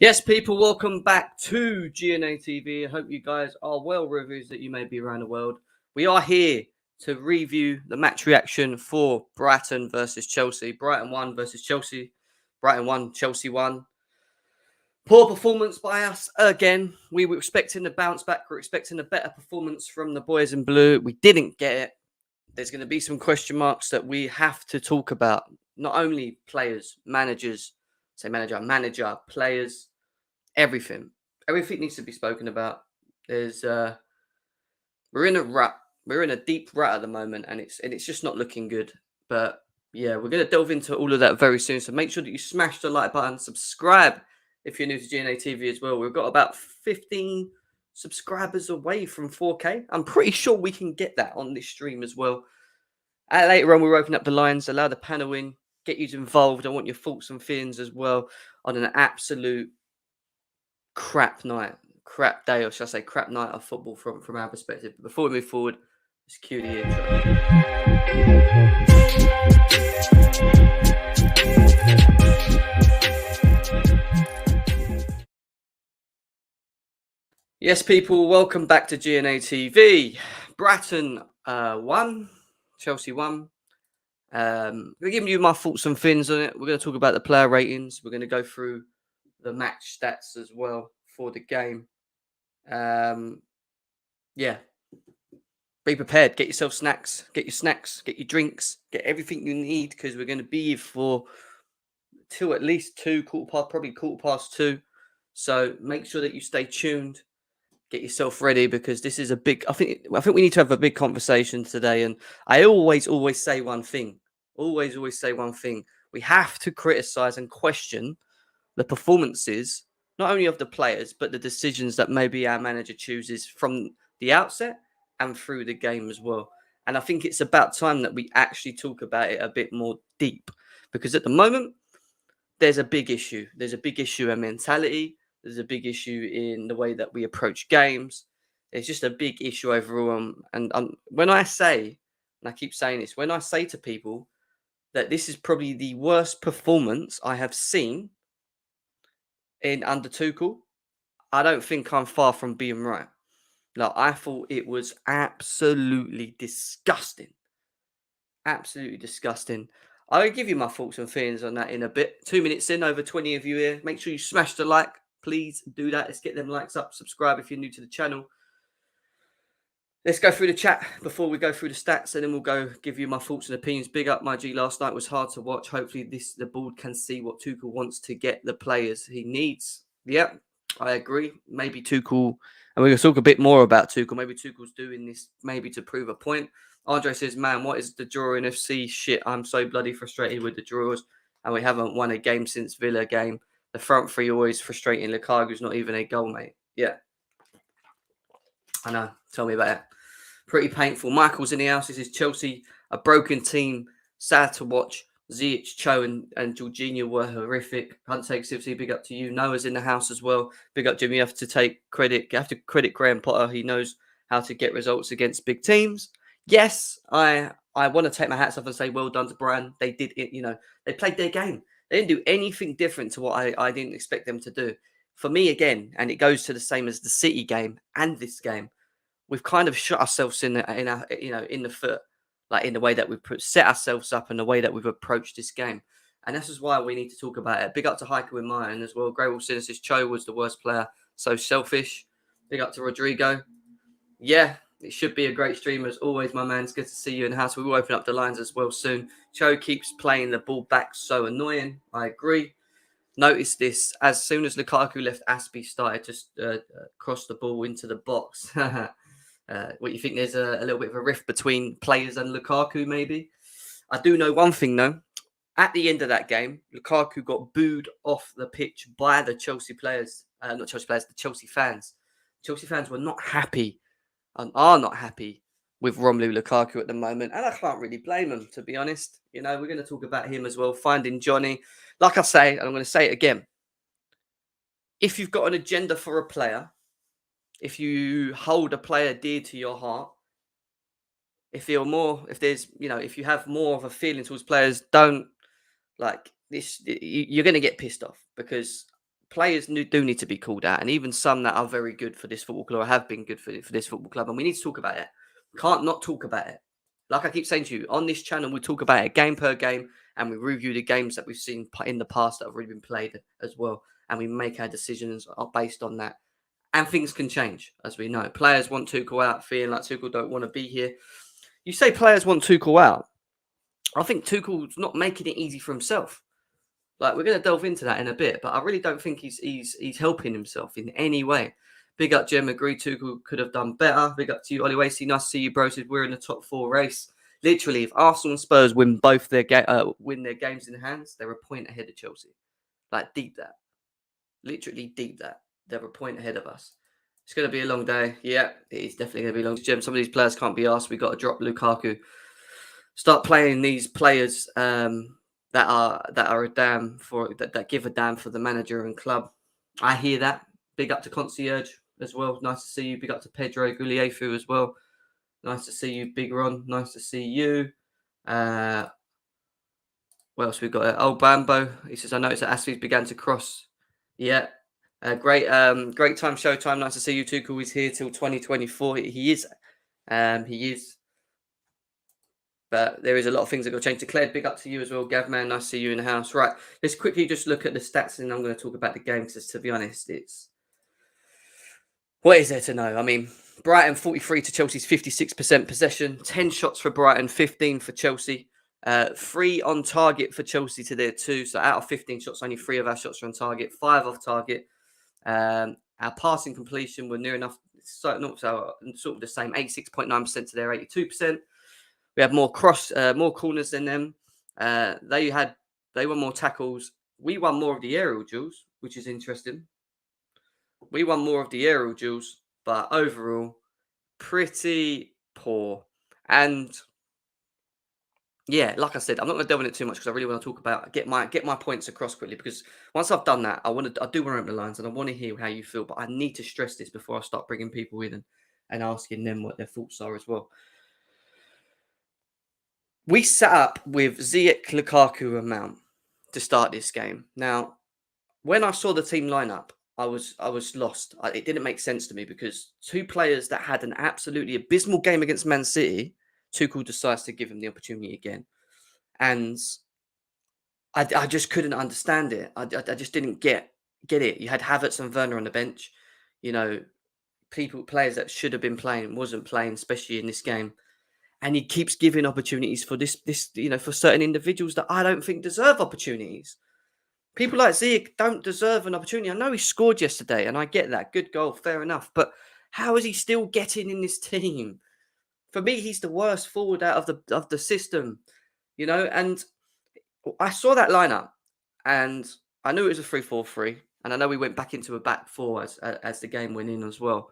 Yes, people, welcome back to GNA TV. I hope you guys are well, reviews that you may be around the world. We are here to review the match reaction for Brighton versus Chelsea. Brighton won versus Chelsea. Brighton won, Chelsea won. Poor performance by us again. We were expecting the bounce back. We're expecting a better performance from the boys in blue. We didn't get it. There's going to be some question marks that we have to talk about. Not only players, managers, manager, players, everything. Everything needs to be spoken about. There's we're in a rut. We're in a deep rut at the moment, and it's just not looking good. But yeah, we're gonna delve into all of that very soon. So make sure that you smash the like button, subscribe if you're new to GNA TV as well. We've got about 15 subscribers away from 4K. I'm pretty sure we can get that on this stream as well. Later on, we'll open up the lines, allow the panel in, get you involved. I want your thoughts and feelings as well on an absolute crap night, crap day, or should I say crap night of football from our perspective. But before we move forward, let's cue the intro. Yes, people, welcome back to GNA TV. Brighton won, Chelsea won. We're giving you my thoughts and feelings on it. We're going to talk about the player ratings. We're going to go through the match stats as well for the game. Yeah, be prepared. Get yourself snacks, get your drinks, get everything you need, because we're going to be here for till at least probably quarter past 2. So make sure that you stay tuned. Get yourself ready, because this is a big. I think we need to have a big conversation today. And I always say one thing. Always say one thing. We have to criticize and question the performances, not only of the players, but the decisions that maybe our manager chooses from the outset and through the game as well. And I think it's about time that we actually talk about it a bit more deep, because at the moment, there's a big issue. There's a big issue in mentality. There's a big issue in the way that we approach games. There's just a big issue overall. And when I say, and I keep saying this, when I say to people that this is probably the worst performance I have seen in under Tuchel, I don't think I'm far from being right. Like, I thought it was absolutely disgusting. Absolutely disgusting. I'll give you my thoughts and feelings on that in a bit. 2 minutes in, over 20 of you here. Make sure you smash the like. Please do that. Let's get them likes up. Subscribe if you're new to the channel. Let's go through the chat before we go through the stats, and then we'll go give you my thoughts and opinions. Big up, my G. Last night was hard to watch. Hopefully the board can see what Tuchel wants to get the players he needs. Yep, I agree. Maybe Tuchel, and we're going to talk a bit more about Tuchel. Maybe Tuchel's doing this maybe to prove a point. Andre says, man, what is the draw in FC? Shit, I'm so bloody frustrated with the draws, and we haven't won a game since Villa game. The front three always frustrating. Lukaku's not even a goal, mate. Yeah. I know. Tell me about it. Pretty painful. Michael's in the house. This is Chelsea, a broken team. Sad to watch. Ziyech, Cho, and Jorginho were horrific. Hunt takes FC. Big up to you. Noah's in the house as well. Big up, Jimmy. You have to take credit. You have to credit Graham Potter. He knows how to get results against big teams. Yes, I want to take my hats off and say well done to Brian. They did it. They played their game. They didn't do anything different to what I didn't expect them to do. For me, again, and it goes to the same as the City game and this game, we've kind of shot ourselves in the foot, like in the way that we've set ourselves up and the way that we've approached this game. And this is why we need to talk about it. Big up to Heiko in mine as well. Grey Wolf says Cho was the worst player, so selfish. Big up to Rodrigo. Yeah, it should be a great stream as always, my man. It's good to see you in the house. We will open up the lines as well soon. Cho keeps playing the ball back, so annoying. I agree. Notice this, as soon as Lukaku left, Aspie started to cross the ball into the box. What, you think there's a little bit of a rift between players and Lukaku, maybe? I do know one thing, though. At the end of that game, Lukaku got booed off the pitch by the Chelsea players. Not Chelsea players, the Chelsea fans. Chelsea fans were not happy and are not happy with Romelu Lukaku at the moment. And I can't really blame them, to be honest. We're going to talk about him as well. Finding Johnny. Like I say, and I'm going to say it again. If you've got an agenda for a player, if you hold a player dear to your heart, if you have more of a feeling towards players, don't like this. You're going to get pissed off, because players do need to be called out, and even some that are very good for this football club or have been good for this football club, and we need to talk about it. Can't not talk about it. Like I keep saying to you, on this channel, we talk about it game per game, and we review the games that we've seen in the past that have already been played as well, and we make our decisions based on that. And things can change, as we know. Players want Tuchel out, feeling like Tuchel don't want to be here. You say players want Tuchel out. I think Tuchel's not making it easy for himself. Like, we're going to delve into that in a bit, but I really don't think he's helping himself in any way. Big up, Jem. Agree, Tuchel could have done better. Big up to you, Ollie Wasey. Nice to see you, bro. Said we're in the top 4 race. Literally, if Arsenal and Spurs win both their win their games in hands, they're a point ahead of Chelsea. Like, deep that. Literally deep that. They're a point ahead of us. It's going to be a long day. Yeah, it is definitely going to be a long day. Jem, some of these players can't be asked. We've got to drop Lukaku. Start playing these players that are a damn for that give a damn for the manager and club. I hear that. Big up to Concierge as well. Nice to see you. Big up to Pedro Guliefu as well. Nice to see you, Big Ron. Nice to see you. What else we got? Old Bambo. He says, I noticed that Ashley's began to cross. Yeah. Great time, Showtime. Nice to see you, Tuchel. He's here till 2024. He is. He is. But there is a lot of things that will change. Declared, big up to you as well, Gav, man. Nice to see you in the house. Right, let's quickly just look at the stats, and I'm going to talk about the game because, to be honest, what is there to know? I mean, Brighton 43 to Chelsea's 56% possession, 10 shots for Brighton, 15 for Chelsea, 3 on target for Chelsea to their 2. So out of 15 shots, only 3 of our shots are on target, 5 off target. Our passing completion were near enough, sort of the same, 86.9% to their 82%. We had more corners than them. They won more tackles. We won more of the aerial duels, which is interesting. We won more of the aerial duels, but overall, pretty poor. And yeah, like I said, I'm not going to delve into it too much because I really want to talk about get my points across quickly. Because once I've done that, I do want to open the lines and I want to hear how you feel. But I need to stress this before I start bringing people in and asking them what their thoughts are as well. We sat up with Ziyech, Lukaku and Mount to start this game. Now, when I saw the team lineup, I was lost. It didn't make sense to me because 2 players that had an absolutely abysmal game against Man City, Tuchel decides to give him the opportunity again. And I just couldn't understand it. I just didn't get it. You had Havertz and Werner on the bench. You know, players that should have been playing wasn't playing, especially in this game. And he keeps giving opportunities for this, for certain individuals that I don't think deserve opportunities. People like Ziyech don't deserve an opportunity. I know he scored yesterday, and I get that. Good goal, fair enough. But how is he still getting in this team? For me, he's the worst forward out of the system, And I saw that lineup, and I knew it was a 3-4-3, and I know we went back into a back 4 as the game went in as well.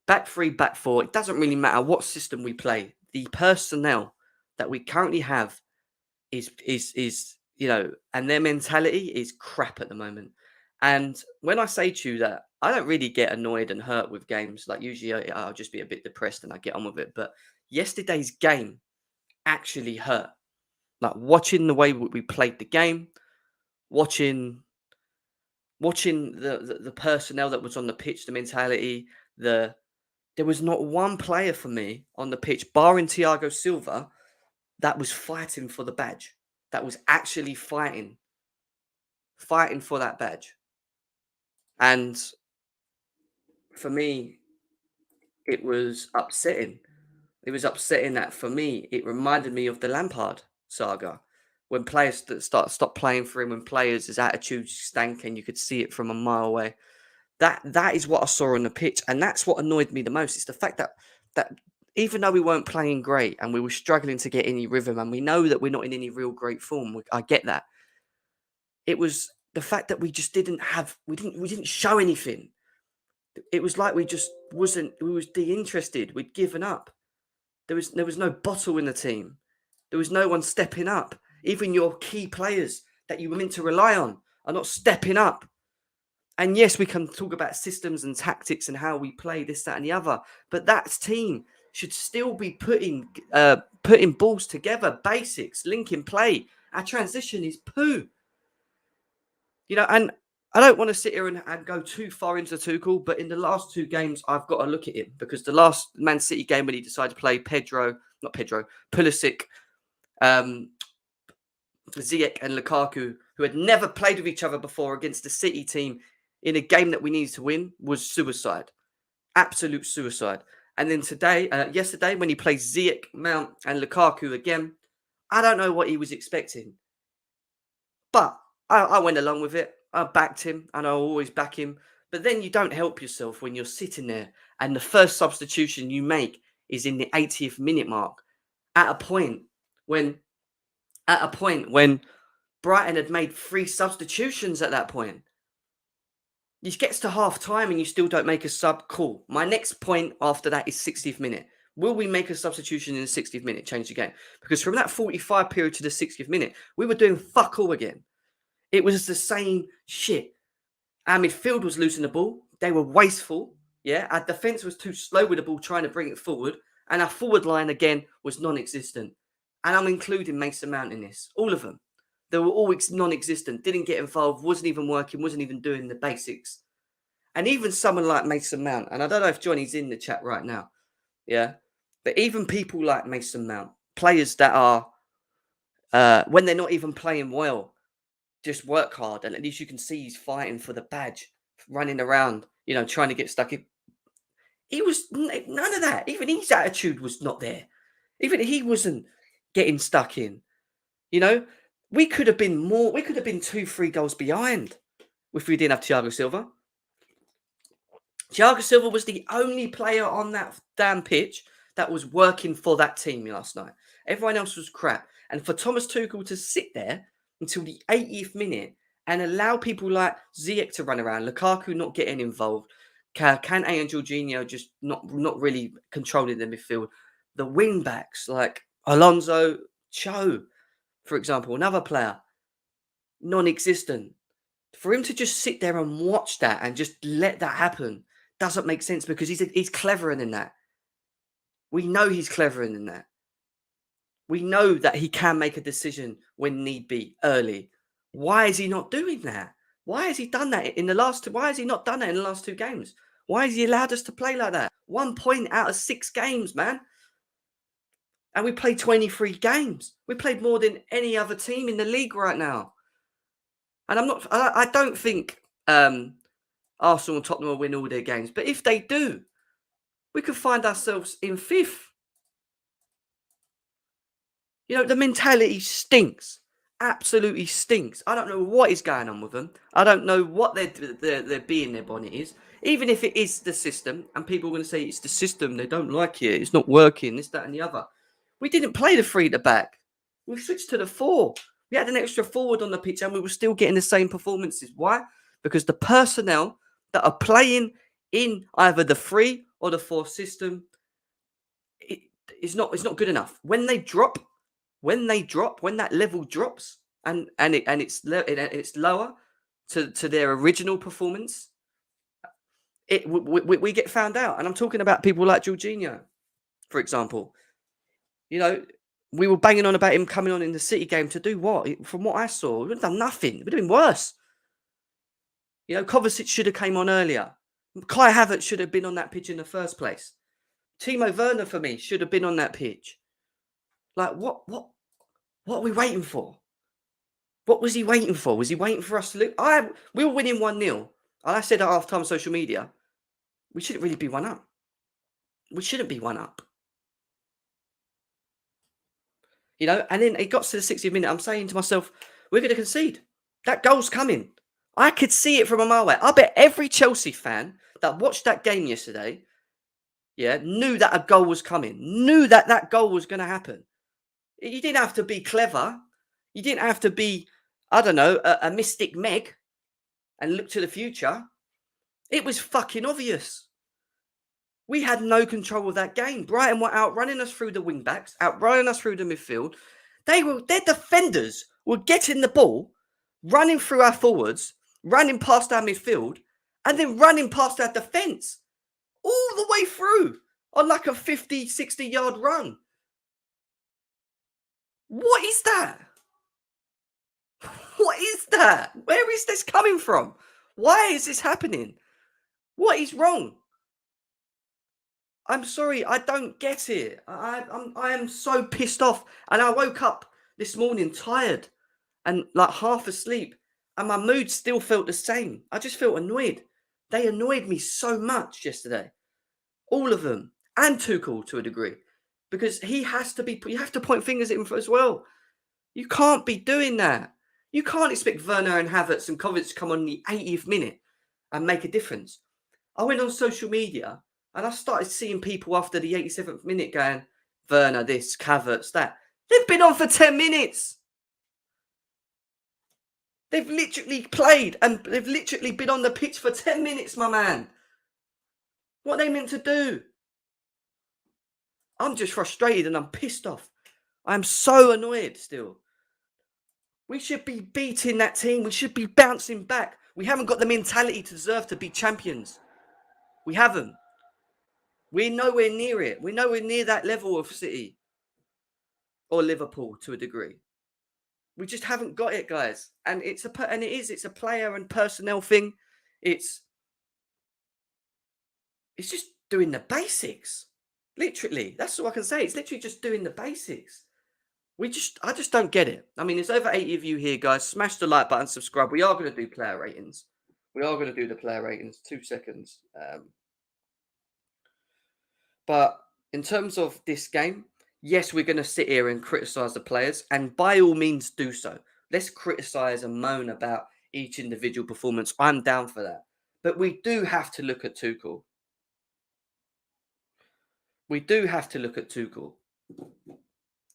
Back 3, back 4. It doesn't really matter what system we play. The personnel that we currently have is and their mentality is crap at the moment. And when I say to you that I don't really get annoyed and hurt with games, like usually I'll just be a bit depressed and I get on with it. But yesterday's game actually hurt. Like watching the way we played the game, watching the personnel that was on the pitch, the mentality, there was not one player for me on the pitch, barring Thiago Silva, that was fighting for the badge. That was actually fighting for that badge. And for me, it was upsetting. It was upsetting that for me, it reminded me of the Lampard saga. When players stopped playing for him, when players' attitudes stank and you could see it from a mile away. That is what I saw on the pitch. And that's what annoyed me the most. It's the fact that even though we weren't playing great and we were struggling to get any rhythm, and we know that we're not in any real great form, I get that. It was the fact that we just didn't show anything. It was like we was de-interested. We'd given up. There was no bottle in the team. There was no one stepping up. Even your key players that you were meant to rely on are not stepping up. And yes, we can talk about systems and tactics and how we play this, that, and the other. But that team should still be putting balls together, basics, linking play. Our transition is poo. And I don't want to sit here and go too far into Tuchel, but in the last 2 games, I've got to look at him because the last Man City game when he decided to play Pulisic, um, Ziyech and Lukaku, who had never played with each other before against the City team in a game that we needed to win, was suicide. Absolute suicide. And then yesterday, when he plays Ziyech, Mount, and Lukaku again, I don't know what he was expecting. But I went along with it. I backed him, and I'll always back him. But then you don't help yourself when you're sitting there, and the first substitution you make is in the 80th minute mark, at a point when Brighton had made 3 substitutions at that point. It gets to half time and you still don't make a sub. Cool. My next point after that is 60th minute. Will we make a substitution in the 60th minute, change the game? Because from that 45 period to the 60th minute, we were doing fuck all again. It was the same shit. Our midfield was losing the ball. They were wasteful. Yeah, our defence was too slow with the ball trying to bring it forward. And our forward line, again, was non-existent. And I'm including Mason Mount in this. All of them. They were all non-existent. Didn't get involved. Wasn't even working. Wasn't even doing the basics. And even someone like Mason Mount. And I don't know if Johnny's in the chat right now. Yeah. But even people like Mason Mount. Players that are, when they're not even playing well, just work hard. And at least you can see he's fighting for the badge. Running around, trying to get stuck in. He was none of that. Even his attitude was not there. Even he wasn't getting stuck in. We could have been more. We could have been 2-3 goals behind if we didn't have Thiago Silva. Thiago Silva was the only player on that damn pitch that was working for that team last night. Everyone else was crap. And for Thomas Tuchel to sit there until the 80th minute and allow people like Ziyech to run around, Lukaku not getting involved, Kante and Jorginho just not really controlling the midfield. The wing backs like Alonso, Cho, for example, another player, non-existent. For him to just sit there and watch that and just let that happen doesn't make sense because he's cleverer than that. We know he's cleverer than that. We know that he can make a decision when need be early. Why is he not doing that? Why has he done that in the last? Why has he not done that in the last 2 games? Why has he allowed us to play like that? 1 point out of 6 games, man. And we played 23 games. We played more than any other team in the league right now. And I don't think Arsenal and Tottenham will win all their games. But if they do, we could find ourselves in 5th. The mentality stinks. Absolutely stinks. I don't know what is going on with them. I don't know what their bee in their bonnet is. Even if it is the system, and people are going to say it's the system, they don't like it, it's not working, this, that, and the other. We didn't play the 3 at the back. We switched to the 4. We had an extra forward on the pitch, and we were still getting the same performances. Why? Because the personnel that are playing in either the 3 or the 4 system, it's not good enough. When that level drops and it's lower to their original performance, we get found out. And I'm talking about people like Jorginho, for example. We were banging on about him coming on in the City game to do what? From what I saw, we've done nothing. We're doing worse. Kovacic should have came on earlier. Kai Havertz should have been on that pitch in the first place. Timo Werner, for me, should have been on that pitch. Like, what are we waiting for? What was he waiting for? Was he waiting for us to lose? We were winning 1-0. And I said at half-time on social media, we shouldn't really be 1 up. We shouldn't be 1 up. And then it got to the 60th minute. I'm saying to myself, we're going to concede. That goal's coming. I could see it from a mile away. I bet every Chelsea fan that watched that game yesterday, knew that a goal was coming. Knew that goal was going to happen. You didn't have to be clever. You didn't have to be, I don't know, a mystic Meg and look to the future. It was fucking obvious. We had no control of that game. Brighton were outrunning us through the wing backs, outrunning us through the midfield. Their defenders were getting the ball, running through our forwards, running past our midfield, and then running past our defence. All the way through on like a 50, 60-yard run. What is that? What is that? Where is this coming from? Why is this happening? What is wrong? I'm sorry, I don't get it. I am so pissed off. And I woke up this morning tired and like half asleep, and my mood still felt the same. I just felt annoyed. They annoyed me so much yesterday. All of them. And Tuchel to a degree. Because he has to be, you have to point fingers at him as well. You can't be doing that. You can't expect Werner and Havertz and Kovacic to come on the 80th minute and make a difference. I went on social media and I started seeing people after the 87th minute going, Werner this, Havertz that. They've been on for 10 minutes. They've literally played and they've literally been on the pitch for 10 minutes, my man. What are they meant to do? I'm just frustrated and I'm pissed off. I'm so annoyed still. We should be beating that team. We should be bouncing back. We haven't got the mentality to deserve to be champions. We haven't. We're nowhere near it. We're nowhere near that level of City or Liverpool to a degree. We just haven't got it, guys. And it's a player and personnel thing. It's just doing the basics. Literally, that's all I can say. It's literally just doing the basics. I just don't get it. I mean, there's over 80 of you here, guys. Smash the like button, subscribe. We are going to do player ratings. We are going to do the player ratings. 2 seconds. But in terms of this game, yes, we're going to sit here and criticise the players, and by all means do so. Let's criticise and moan about each individual performance. I'm down for that. But we do have to look at Tuchel. We do have to look at Tuchel.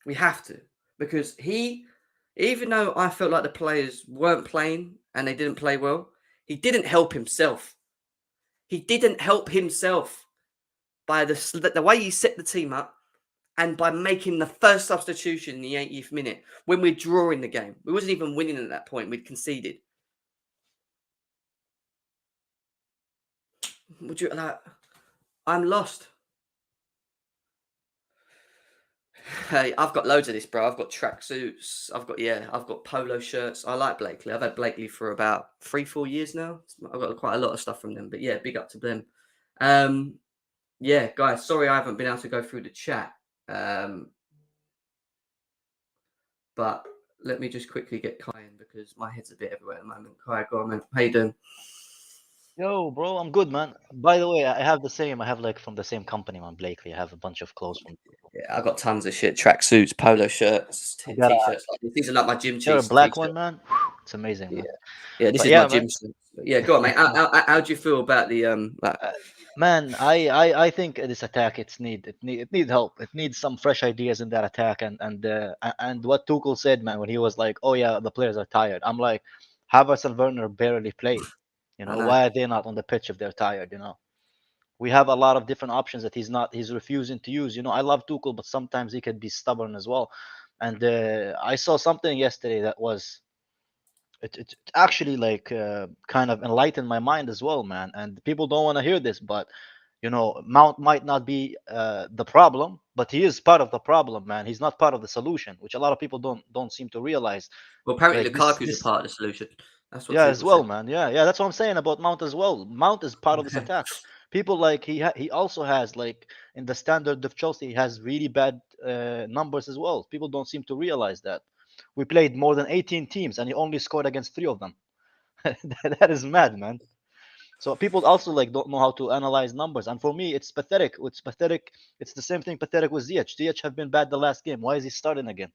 We have to. Because even though I felt like the players weren't playing and they didn't play well, he didn't help himself. He didn't help himself by the way he set the team up and by making the first substitution in the 80th minute when we're drawing the game. We wasn't even winning at that point. We'd conceded. I'm lost. Hey, I've got loads of this, bro. I've got tracksuits. I've got polo shirts. I like Blakely. I've had Blakely for about 3-4 years now. I've got quite a lot of stuff from them. But yeah, big up to them. Yeah, guys, sorry I haven't been able to go through the chat. But let me just quickly get Kai in because my head's a bit everywhere at the moment. Kai, go on, man. How you doing? Yo, bro, I'm good, man. By the way, I have the same. I have like from the same company, man, Blakely. I have a bunch of clothes from. Yeah, I've got tons of shit. Tracksuits, polo shirts, I got t-shirts. These are like my gym a cheese black t-shirts. one, man. It's amazing, man. Yeah, this But is my yeah, gym man. suit. Yeah, go on, mate. How do you feel about the Man, I think this attack it need help. It needs some fresh ideas in that attack, and what Tuchel said, man, when he was like, "Oh yeah, the players are tired." I'm like, Havertz and Werner barely played. You I know, know. why are they not on the pitch if they're tired? You know, we have a lot of different options that he's refusing to use. You know, I love Tuchel, but sometimes he can be stubborn as well. And I saw something yesterday that was it actually like kind of enlightened my mind as well, man. And people don't want to hear this, but you know, Mount might not be the problem, but he is part of the problem, man. He's not part of the solution, which a lot of people don't seem to realize. Well, apparently Like this Lukaku's a this part of the solution. That's what yeah, as Tuchel said. well, man. Yeah, that's what I'm saying about Mount as well. Mount is part of this attack. People like he also has like in the standard of Chelsea, he has really bad numbers as well. People don't seem to realize that. We played more than 18 teams and he only scored against 3 of them. That is mad, man. So people also like don't know how to analyze numbers, and for me, it's pathetic. It's pathetic. It's the same thing pathetic with Ziyech. Ziyech have been bad the last game. Why is he starting again?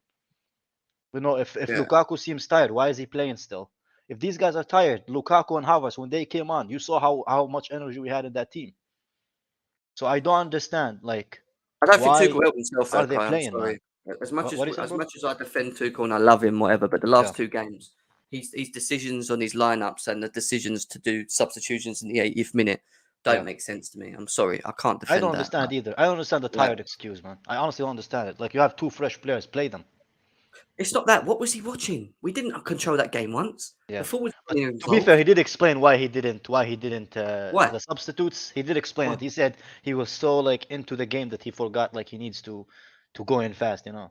You know, if Yeah. Lukaku seems tired, why is he playing still? If these guys are tired, Lukaku and Havertz, when they came on, you saw how much energy we had in that team. So I don't understand, like, I don't think why Tuchel helped himself though, are they Kai. I'm playing, man? sorry. As much What are you saying, as bro? much as I defend Tuchel and I love him, whatever, but the Yeah, last 2 games, his decisions on his lineups and the decisions to do substitutions in the 80th minute yeah. don't make sense to me. I'm sorry. I can't I don't defend that. understand either. I don't understand the Like, tired excuse, man. I honestly don't understand it. Like, you have 2 fresh players, play them. it's not that. What was he watching? We didn't control that game once. Yeah. The full was But to be fair, involved. he did explain why he didn't Why? the substitutes. He did explain it. Why? He said he was so like into the game that he forgot like he needs to go in fast, you know.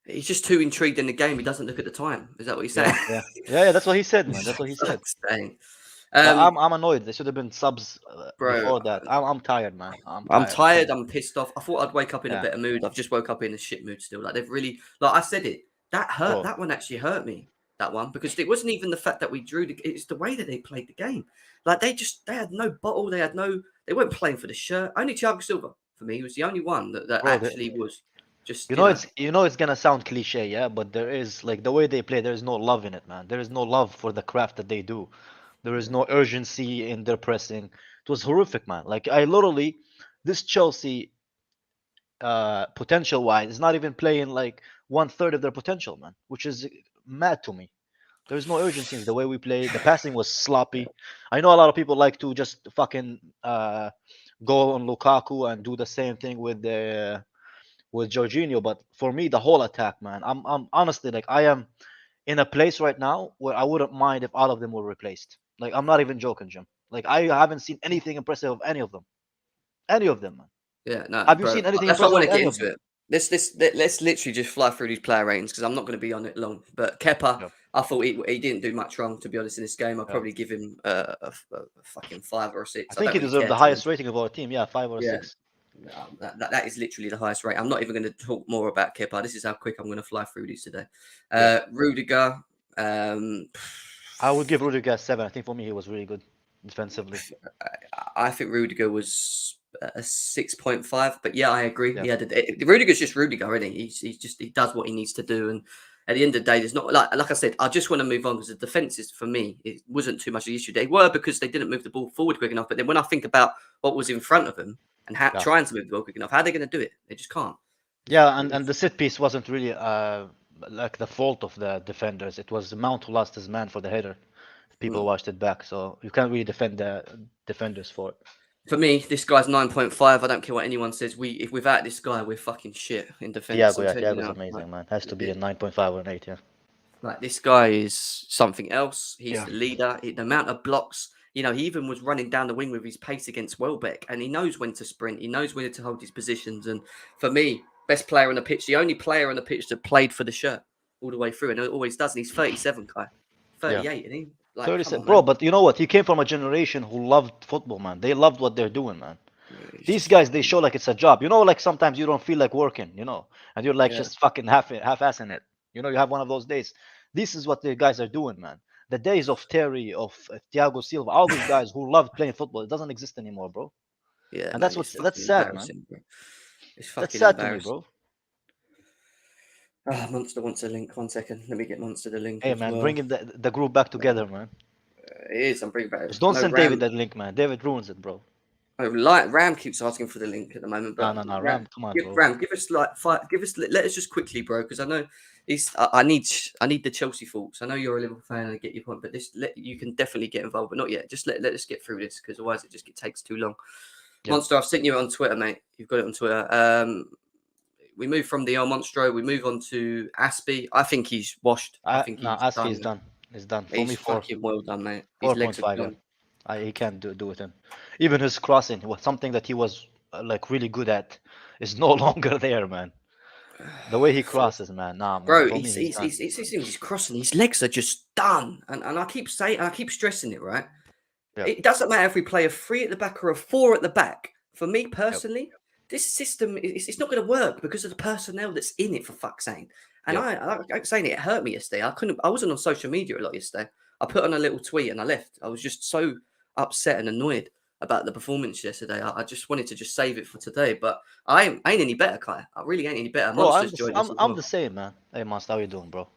He's just too intrigued in the game. He doesn't look at the time. Is that what you're saying? Yeah. That's what he said, man. That's what he said. Fuck's sake. But I'm annoyed. There should have been subs Bro, before that. I'm tired, man. I'm I'm telling tired. you. I'm pissed off. I thought I'd wake up in a Yeah, better mood. I've just woke up in a shit mood still. Like they've really, like I said it. That hurt. bro. That one actually hurt me. That one because it wasn't even the fact that we drew. It's the way that they played the game. Like they had no bottle. They weren't playing for the shirt. Only Thiago Silva for me was the only one that Bro, actually was just. it's gonna sound cliche, yeah, but there is like the way they play. There is no love in it, man. There is no love for the craft that they do. There is no urgency in their pressing. It was horrific, man. Like I literally, this Chelsea, potential wise, is not even playing like 1/3 of their potential, man, which is mad to me. There's no urgency in the way we play. The passing was sloppy. I know a lot of people like to just fucking go on Lukaku and do the same thing with Jorginho, but for me, the whole attack, man, I'm honestly like I am in a place right now where I wouldn't mind if all of them were replaced. Like I'm not even joking, Jim. Like I haven't seen anything impressive of any of them. Any of them, man. Yeah, no, Have you bro. seen anything That's why I impressive want of to get any of into them? it. Let's literally just fly through these player ratings because I'm not going to be on it long. But Kepa, Yeah, I thought he didn't do much wrong to be honest in this game. I'd yeah. probably give him a fucking 5 or a 6. I I think don't he really deserved care the to be highest honest. rating of our team. Yeah, 5 or 6. Yeah, that is literally the highest rate. I'm not even going to talk more about Kepa. This is how quick I'm going to fly through these today. Yeah. Rudiger, I would give Rudiger a 7. I think for me he was really good defensively. I think Rudiger was a 6.5, but yeah, I agree. Yeah. Rudiger's just Rudiger, isn't he? He does what he needs to do, and at the end of the day, there's not like I said. I just want to move on because the defenses for me it wasn't too much of the issue. They were because they didn't move the ball forward quick enough. But then when I think about what was in front of them and Yeah. trying to move the ball quick enough, how are they going to do it? They just can't. Yeah, and the set piece wasn't really like the fault of the defenders. It was Mount who lost his man for the header. People watched it back, so you can't really defend the defenders for it. For me, this guy's 9.5. I don't care what anyone says. If without this guy, we're fucking shit in defense. Thiago's amazing, man. Has to be a 9.5 or an 8, yeah. Like this guy is something else. He's Yeah. the leader. The amount of blocks, he even was running down the wing with his pace against Welbeck, and he knows when to sprint. He knows when to hold his positions. And for me, best player on the pitch, the only player on the pitch that played for the shirt all the way through, and it always does. And he's 37, Kai, 38, and he like 37, bro. But you know what? He came from a generation who loved football, man. They loved what they're doing, man. These guys, they show like it's a job. Like sometimes you don't feel like working, and you're like just fucking half-assing it. You have one of those days. This is what the guys are doing, man. The days of Terry, of Thiago Silva, all these guys who loved playing football, it doesn't exist anymore, bro. Yeah, And man, that's sad, man. bro. It's That's fucking sad to me, bro. Monster wants a link. 1 second. Let me get Monster the link. Hey, as man, well. bringing the group back together, man. It is. I'm bringing back. Just don't send David that link, man. David ruins it, bro. Ram keeps asking for the link at the moment. But No, Ram, come on, bro. Ram, give us like 5. Let us just quickly, bro, because I know I need the Chelsea thoughts. I know you're a Liverpool fan and I get your point, but you can definitely get involved, but not yet. Just let us get through this because otherwise it takes too long. Yep. Monster, I've sent you on Twitter, mate. You've got it on Twitter. We move from the El Monstro. We move on to Aspie. I think he's washed. I think Aspie's done. He's done. For he's me, fucking well done, mate. His legs are done. He can't do with him. Even his crossing was something that he was like really good at. Is no longer there, man. The way he crosses, man. Nah, man. Bro, he's crossing. His legs are just done. And I keep saying, I keep stressing it, right? Yeah. It doesn't matter if we play a 3 at the back or a 4 at the back. For me personally, this system it's not going to work because of the personnel that's in it. For fuck's sake. And I'm saying it hurt me yesterday. I wasn't on social media a lot yesterday. I put on a little tweet and I left. I was just so upset and annoyed about the performance yesterday. I just wanted to just save it for today, but I ain't any better, Kai. I really ain't any better. Bro, I'm the same, man. Hey, Monster, how you doing, bro?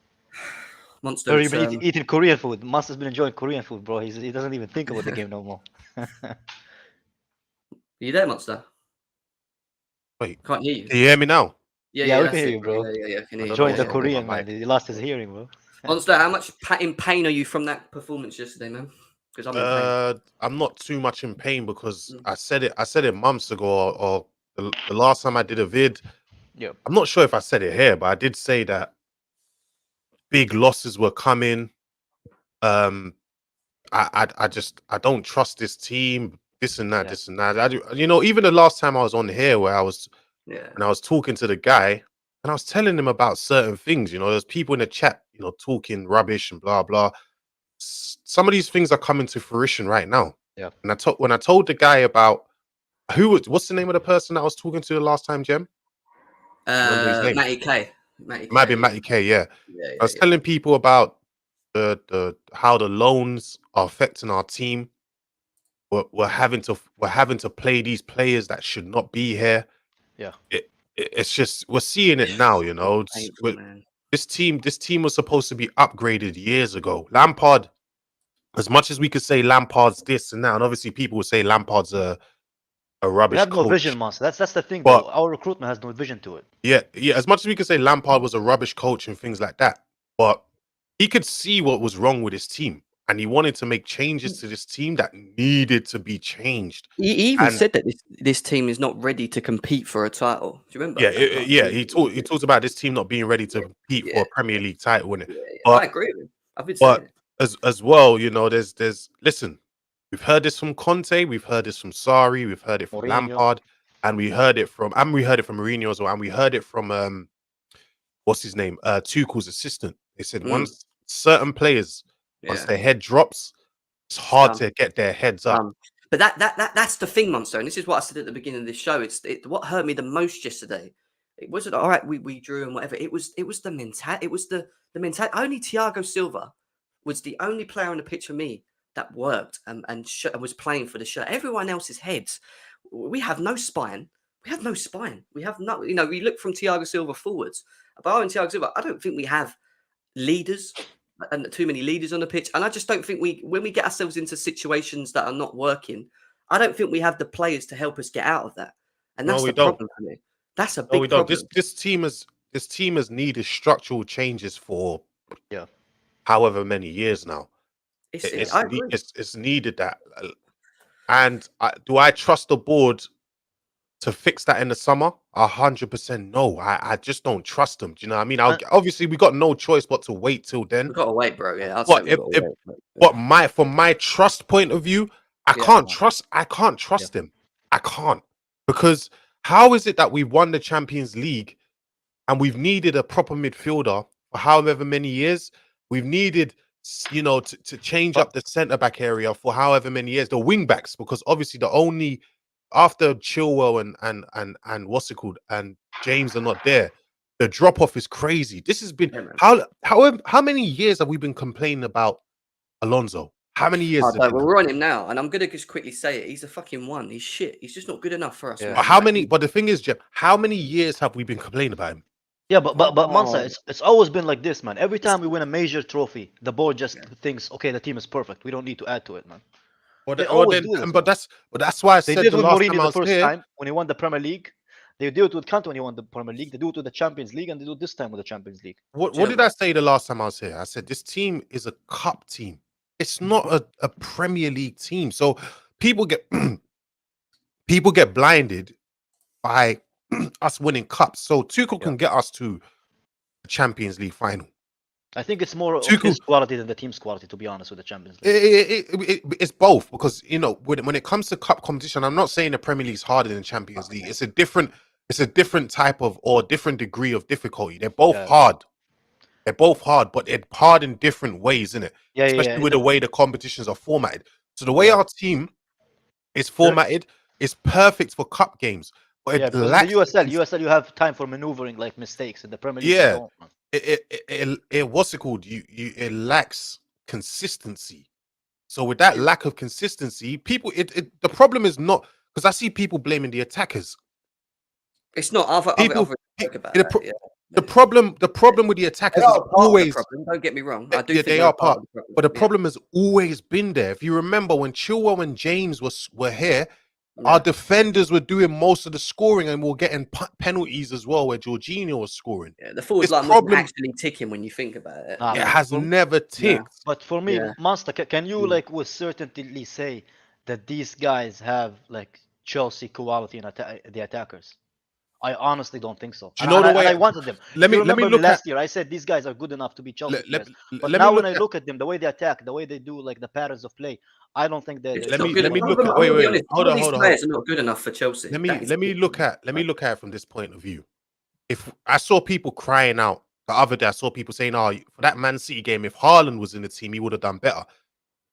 Monster, you've been eating Korean food. Monster's been enjoying Korean food, bro. He doesn't even think about the game no more. Are you there, Monster? Wait, can't hear you. Can you hear me now? Yeah, we can hear you, bro. Yeah, enjoying the Korean, man. He lost his hearing, bro. Monster, how much in pain are you from that performance yesterday, man? Because I'm not too much in pain because I said it months ago or the last time I did a vid. Yeah. I'm not sure if I said it here, but I did say that big losses were coming. I don't trust this team. This and that, this and that. Even the last time I was on here where I was when I was talking to the guy, and I was telling him about certain things. You know, there's people in the chat, you know, talking rubbish and blah blah. Some of these things are coming to fruition right now. Yeah. And when I told the guy about what's the name of the person that I was talking to the last time, Jem? Remember his name? Matty K. Matty It might be K. Matty K. Yeah, Yeah, I was telling people about the how the loans are affecting our team. We're having to play these players that should not be here. Yeah. It's just we're seeing it now. You know, painful, man. this team was supposed to be upgraded years ago. Lampard, as much as we could say Lampard's this and that, and obviously people would say Lampard's a We rubbish have no coach. vision, Monster. That's the thing, But though. Our recruitment has no vision to it. yeah, as much as we could say Lampard was a rubbish coach and things like that, but he could see what was wrong with his team, and he wanted to make changes to this team that needed to be changed. He even And- said that this team is not ready to compete for a title. Do you remember? Yeah, he talks about this team not being ready to compete for a Premier League title, innit? Yeah, But- I agree with him. I've been saying it. as well, you know, there's listen, we've heard this from Conte, we've heard this from Sarri, we've heard it from Mourinho. Lampard, and we heard it from Mourinho as well, and we heard it from what's his name? Tuchel's assistant. They said once certain players, once their head drops, it's hard to get their heads up. But that's the thing, Monster, and this is what I said at the beginning of this show. What hurt me the most yesterday. It wasn't all right. We drew and whatever. It was the mentality. It was the mentality. Only Thiago Silva was the only player on the pitch for me that worked and was playing for the shirt. Everyone else's heads. We have no spine. We have no spine. We have no. You know, we look from Thiago Silva forwards. But in Thiago Silva, I don't think we have leaders and too many leaders on the pitch. And I just don't think when we get ourselves into situations that are not working, I don't think we have the players to help us get out of that. And that's the problem for me. That's a big problem. This team has needed structural changes for Yeah, however many years now. I agree. It's needed that. And do I trust the board to fix that in the summer? 100% no. I just don't trust them. Do you know what I mean? Obviously we got no choice but to wait till then. We've got to wait, bro. Yeah, But from my trust point of view, I can't trust him. I can't. Because how is it that we've won the Champions League and we've needed a proper midfielder for however many years? We've needed, you know, to change up the centre back area for however many years. The wing backs, because obviously the only after Chilwell and what's it called and James are not there, the drop off is crazy. This has been how many years have we been complaining about Alonso? How many years? We're on him now, and I'm gonna just quickly say it. He's a fucking one. He's shit. He's just not good enough for us. Yeah. How many? But the thing is, Jeff, how many years have we been complaining about him? Yeah, but Mansa, it's always been like this, man. Every time we win a major trophy, the board just thinks, okay, the team is perfect. We don't need to add to it, man. But that's why I said they did the with last Mourinho time I the was first here. time when he won the Premier League. They do it with Conte when he won the Premier League. They do it with the Champions League, and they do it this time with the Champions League. What did I say the last time I was here? I said this team is a cup team. It's not a Premier League team. So people get blinded by us winning cups. So Tuchel can get us to the Champions League final. I think it's more of his quality than the team's quality, to be honest, with the Champions League. It's both, because you know when it comes to cup competition, I'm not saying the Premier League's harder than the Champions League. It's a different type of or different degree of difficulty. They're both hard. They're both hard, but they're hard in different ways, isn't it? Especially with the way the competitions are formatted. So the way our team is formatted is perfect for cup games. But because in the USL, you have time for maneuvering like mistakes. In the Premier League, you don't, man. It what's it called? It lacks consistency. So with that lack of consistency, people the problem is not because I see people blaming the attackers. It's not. The problem with the attackers is always. Don't get me wrong. I do. Yeah, they are part. But the problem has always been there. If you remember when Chilwell and James were here, our defenders were doing most of the scoring, and we're getting penalties as well, where Jorginho was scoring. Yeah, the forward line wasn't actually ticking when you think about it. It has never ticked. Yeah. But for me, Monster, can you like with certainty say that these guys have like Chelsea quality in the attackers? I honestly don't think so. Do you know the way I wanted them? Let me look last year. I said these guys are good enough to be Chelsea players. But now when I look at them, the way they attack, the way they do like the patterns of play, I don't think they're. Let me look at. Wait. Hold on. These players are not good enough for Chelsea. Let me look at it from this point of view. if I saw people crying out the other day, I saw people saying, "Oh, for that Man City game, if Haaland was in the team, he would have done better."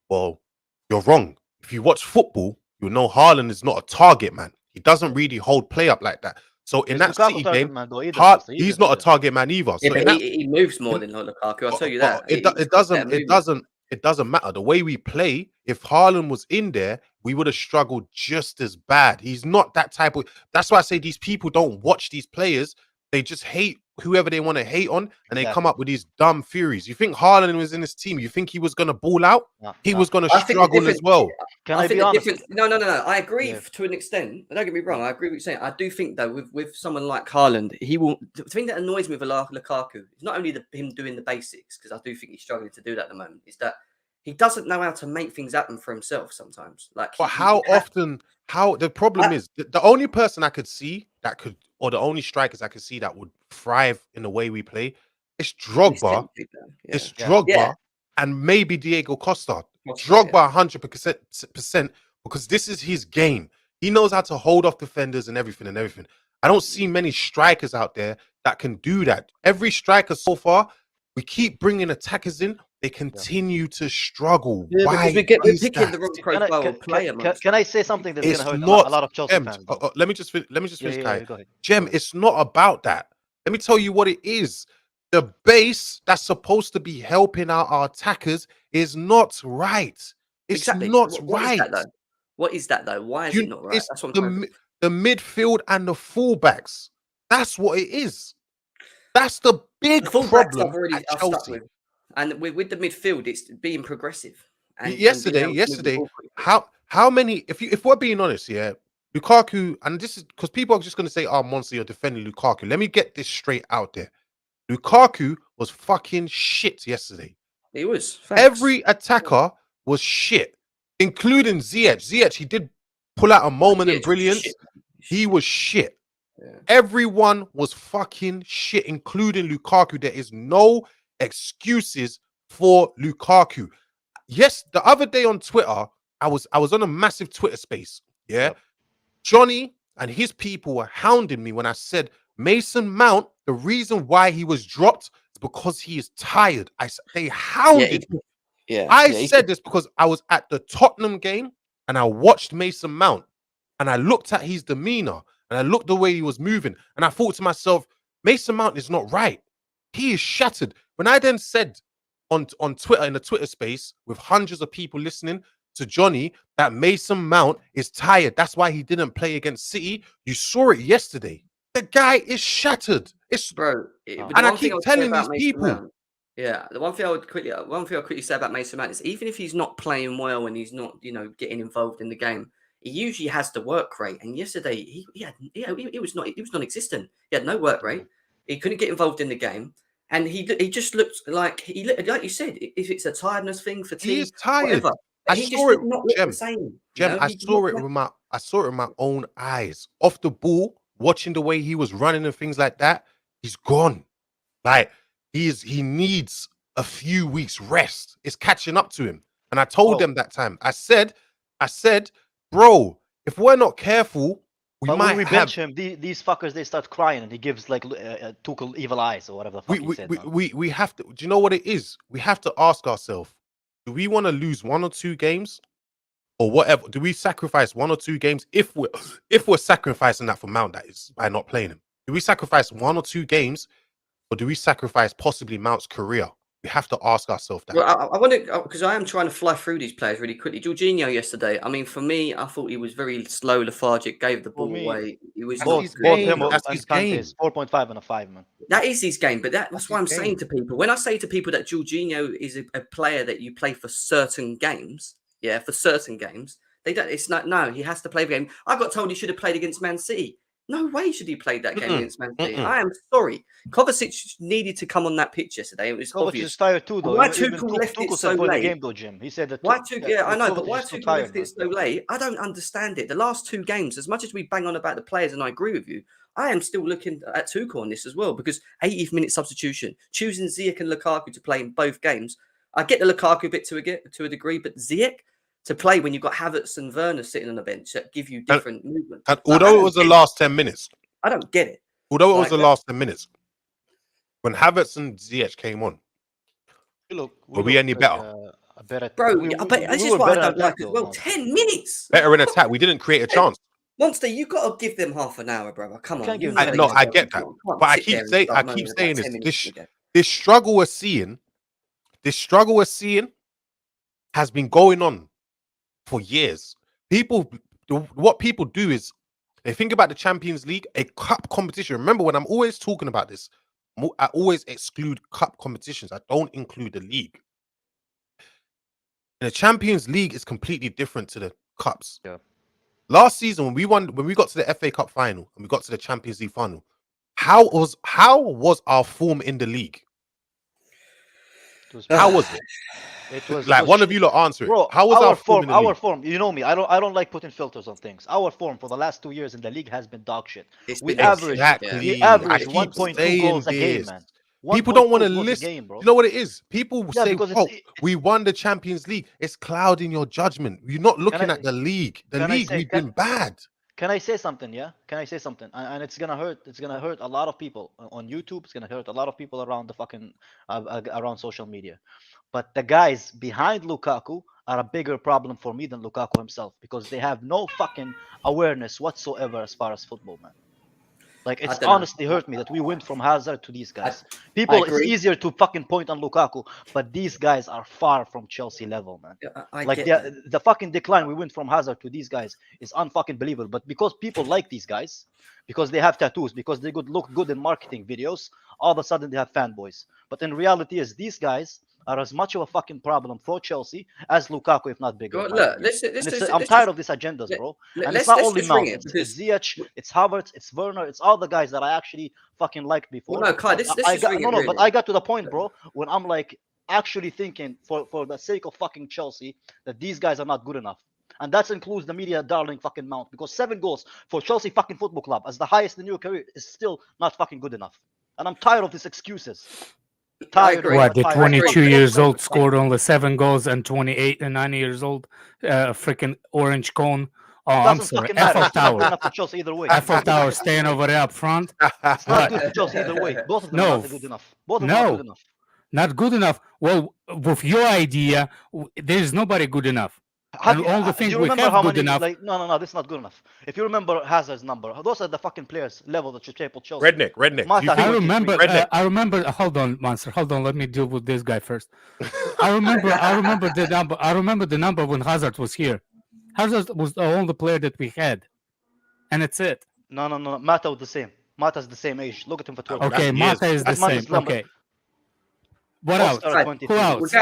Well, you're wrong. If you watch football, you'll know Haaland is not a target man. He doesn't really hold play up like that. So in Is that Lukaku City target game, man though either? he's not a target man either. Yeah, So but in that, he moves more than Lukaku. I'll tell you that. it He's got better movement. doesn't matter the way we play. If Haaland was in there, we would have struggled just as bad. He's not that type of. That's why I say these people don't watch these players. They just hate whoever they want to hate on, and they come up with these dumb theories. You think Haaland was in his team? You think he was going to ball out? He was going to struggle as well. Can I be honest? No. I agree to an extent. Don't get me wrong. I agree with you saying. I do think though, with someone like Haaland, he will. The thing that annoys me with Lukaku is not only him doing the basics, because I do think he's struggling to do that at the moment. Is that he doesn't know how to make things happen for himself sometimes. Like, but how often? How the problem is the only person I could see that could, or the only strikers I could see that would thrive in the way we play, it's Drogba. It's Drogba and maybe Diego Costa. Drogba 100% because this is his game. He knows how to hold off defenders and everything. I don't see many strikers out there that can do that. Every striker so far, we keep bringing attackers in. They continue to struggle. Yeah, why because we're picking the wrong profile of player. Can I say something that's going to hurt not a lot of Chelsea fans? Let me just finish, Kai. Go ahead. Jem, it's not about that. Let me tell you what it is. The base that's supposed to be helping out our attackers is not right. It's not right. What is that though? Why is it not right? That's what I'm the midfield and the fullbacks. That's what it is. That's the big problem at Chelsea. And with the midfield, it's being progressive. And yesterday, how many? If we're being honest, Lukaku, and this is because people are just going to say, "Oh, Monster, you're defending Lukaku." Let me get this straight out there. Lukaku was fucking shit yesterday. He was. Thanks. Every attacker was shit, including Ziyech. Ziyech, he did pull out a moment of brilliance. He was shit. Yeah. Everyone was fucking shit, including Lukaku. There is no excuses for Lukaku. Yes, the other day on Twitter, I was on a massive Twitter space. Yeah. Yep. Johnny and his people were hounding me when I said Mason Mount, the reason why he was dropped is because he is tired. They hounded me. Yeah. I said this because I was at the Tottenham game and I watched Mason Mount and I looked at his demeanor and I looked the way he was moving and I thought to myself, Mason Mount is not right. He is shattered. When I then said on Twitter, in the Twitter space, with hundreds of people listening to Johnny, that Mason Mount is tired. That's why he didn't play against City. You saw it yesterday. The guy is shattered. It's and I keep telling these people. The one thing I would quickly say about Mason Mount is even if he's not playing well and he's not, getting involved in the game, he usually has the work rate. And yesterday he was non-existent. He had no work rate. He couldn't get involved in the game. And he just looked like like you said, if it's a tiredness thing, fatigue, he is tired. Whatever. I saw it. Jem, I saw it with my own eyes. Off the ball, watching the way he was running and things like that. He's gone. Like he needs a few weeks rest. It's catching up to him. And I told them that time. I said, bro, if we're not careful, when we bench him, these fuckers, they start crying and he gives like Tuchel evil eyes or whatever the fuck he said. We have to. Do you know what it is? We have to ask ourselves: do we want to lose 1 or 2 games, or whatever? Do we sacrifice 1 or 2 games if we're sacrificing that for Mount? That is by not playing him. Do we sacrifice 1 or 2 games, or do we sacrifice possibly Mount's career? We have to ask ourselves that. Well, I want to, because I am trying to fly through these players really quickly. Jorginho yesterday, I mean, for me, I thought he was very slow, lethargic, gave the ball away. He was both him and Kante 4.5 and a 5, man. That is his game, but that's why I'm saying to people, when I say to people that Jorginho is a player that you play for certain games, they don't. It's not. No, he has to play the game. I got told he should have played against Man City. No way should he play that game against Man City. I am sorry. Kovacic needed to come on that pitch yesterday. It was obvious. Is tired too, though. Why Tuchel left it so late? Game, though, Jim. He said that. Why Tuchel? I know, but why Tuchel left it so late? I don't understand it. The last 2 games, as much as we bang on about the players, and I agree with you, I am still looking at Tuchel on this as well, because 80th minute substitution, choosing Ziyech and Lukaku to play in both games. I get the Lukaku bit to a degree, but Ziyech to play when you've got Havertz and Werner sitting on the bench that give you different movement. And although it was the last 10 minutes. I don't get it. Although it was Like the that. last 10 minutes, when Havertz and Ziyech came on, were we any better? Bro, we but that's we just were what I better don't at like that, as though, well. Monster. 10 minutes. Better in attack. We didn't create a chance. Monster, you got to give them half an hour, brother. Come on. can't give You them know half they an I hour. get that. You can't But I sit there keep and saying, start moaning about 10 this. minutes again. This struggle we're seeing has been going on for years. What people do is they think about the Champions League, a cup competition. Remember, when I'm always talking about this, I always exclude cup competitions. I don't include the league. And the Champions League is completely different to the cups. Yeah. Last season, when we got to the FA Cup final and we got to the Champions League final, how was our form in the league? How was it? It was Like, one of you lot answer it. Bro, How was our form in the league? Our form, you know me. I don't like putting filters on things. Our form for the last 2 years in the league has been dog shit. We average Exactly. 1.2 goals a game, man. People don't want to 1.2 goals a listen. game, bro. You know what it is? People Yeah, say, because "Oh, we won the Champions League." It's clouding your judgment. You're not looking at the league. The league, we've been bad. Can I say something? Yeah, can I say something? And it's gonna hurt. It's gonna hurt a lot of people on YouTube. It's gonna hurt a lot of people around the fucking around social media. But the guys behind Lukaku are a bigger problem for me than Lukaku himself, because they have no fucking awareness whatsoever as far as football, man. Like, it's honestly hurt me that we went from Hazard to these guys. People, it's easier to fucking point on Lukaku, but these guys are far from Chelsea level, man. Like, the fucking decline we went from Hazard to these guys is unfucking believable. But because people like these guys, because they have tattoos, because they could look good in marketing videos, all of a sudden they have fanboys. But in reality, is these guys are as much of a fucking problem for Chelsea as Lukaku, if not bigger. Look, I'm tired of these agendas, bro. And it's not only Mount. It's Ziyech, it's Havertz, it's Werner, it's all the guys that I actually fucking liked before. Well, no, Kai, but I got to the point, bro, when I'm like actually thinking for the sake of fucking Chelsea that these guys are not good enough. And that includes the media darling fucking Mount, because 7 goals for Chelsea fucking Football Club as the highest in your career is still not fucking good enough. And I'm tired of these excuses. What, the 22 years old scored only 7 goals, and 28 and 9 years old freaking orange cone. Oh, I'm sorry, Eiffel Tower. Eiffel Tower staying over there up front. It's not good for Chelsea either way. Both of them are not good enough. Both of them are not good enough. Not good enough. Well, with your idea, there's nobody good enough. And all the things we have good enough. Like, no, this is not good enough. If you remember Hazard's number, those are the fucking players level that should play for Chelsea. Redneck. I remember. Hold on, Monster. Hold on. Let me deal with this guy first. I remember the number. I remember the number when Hazard was here. Hazard was the only player that we had, and it's it. No. Mata was the same. Mata's the same age. Look at him for 12 years. Okay, Mata is the same. Okay. What else? Who else?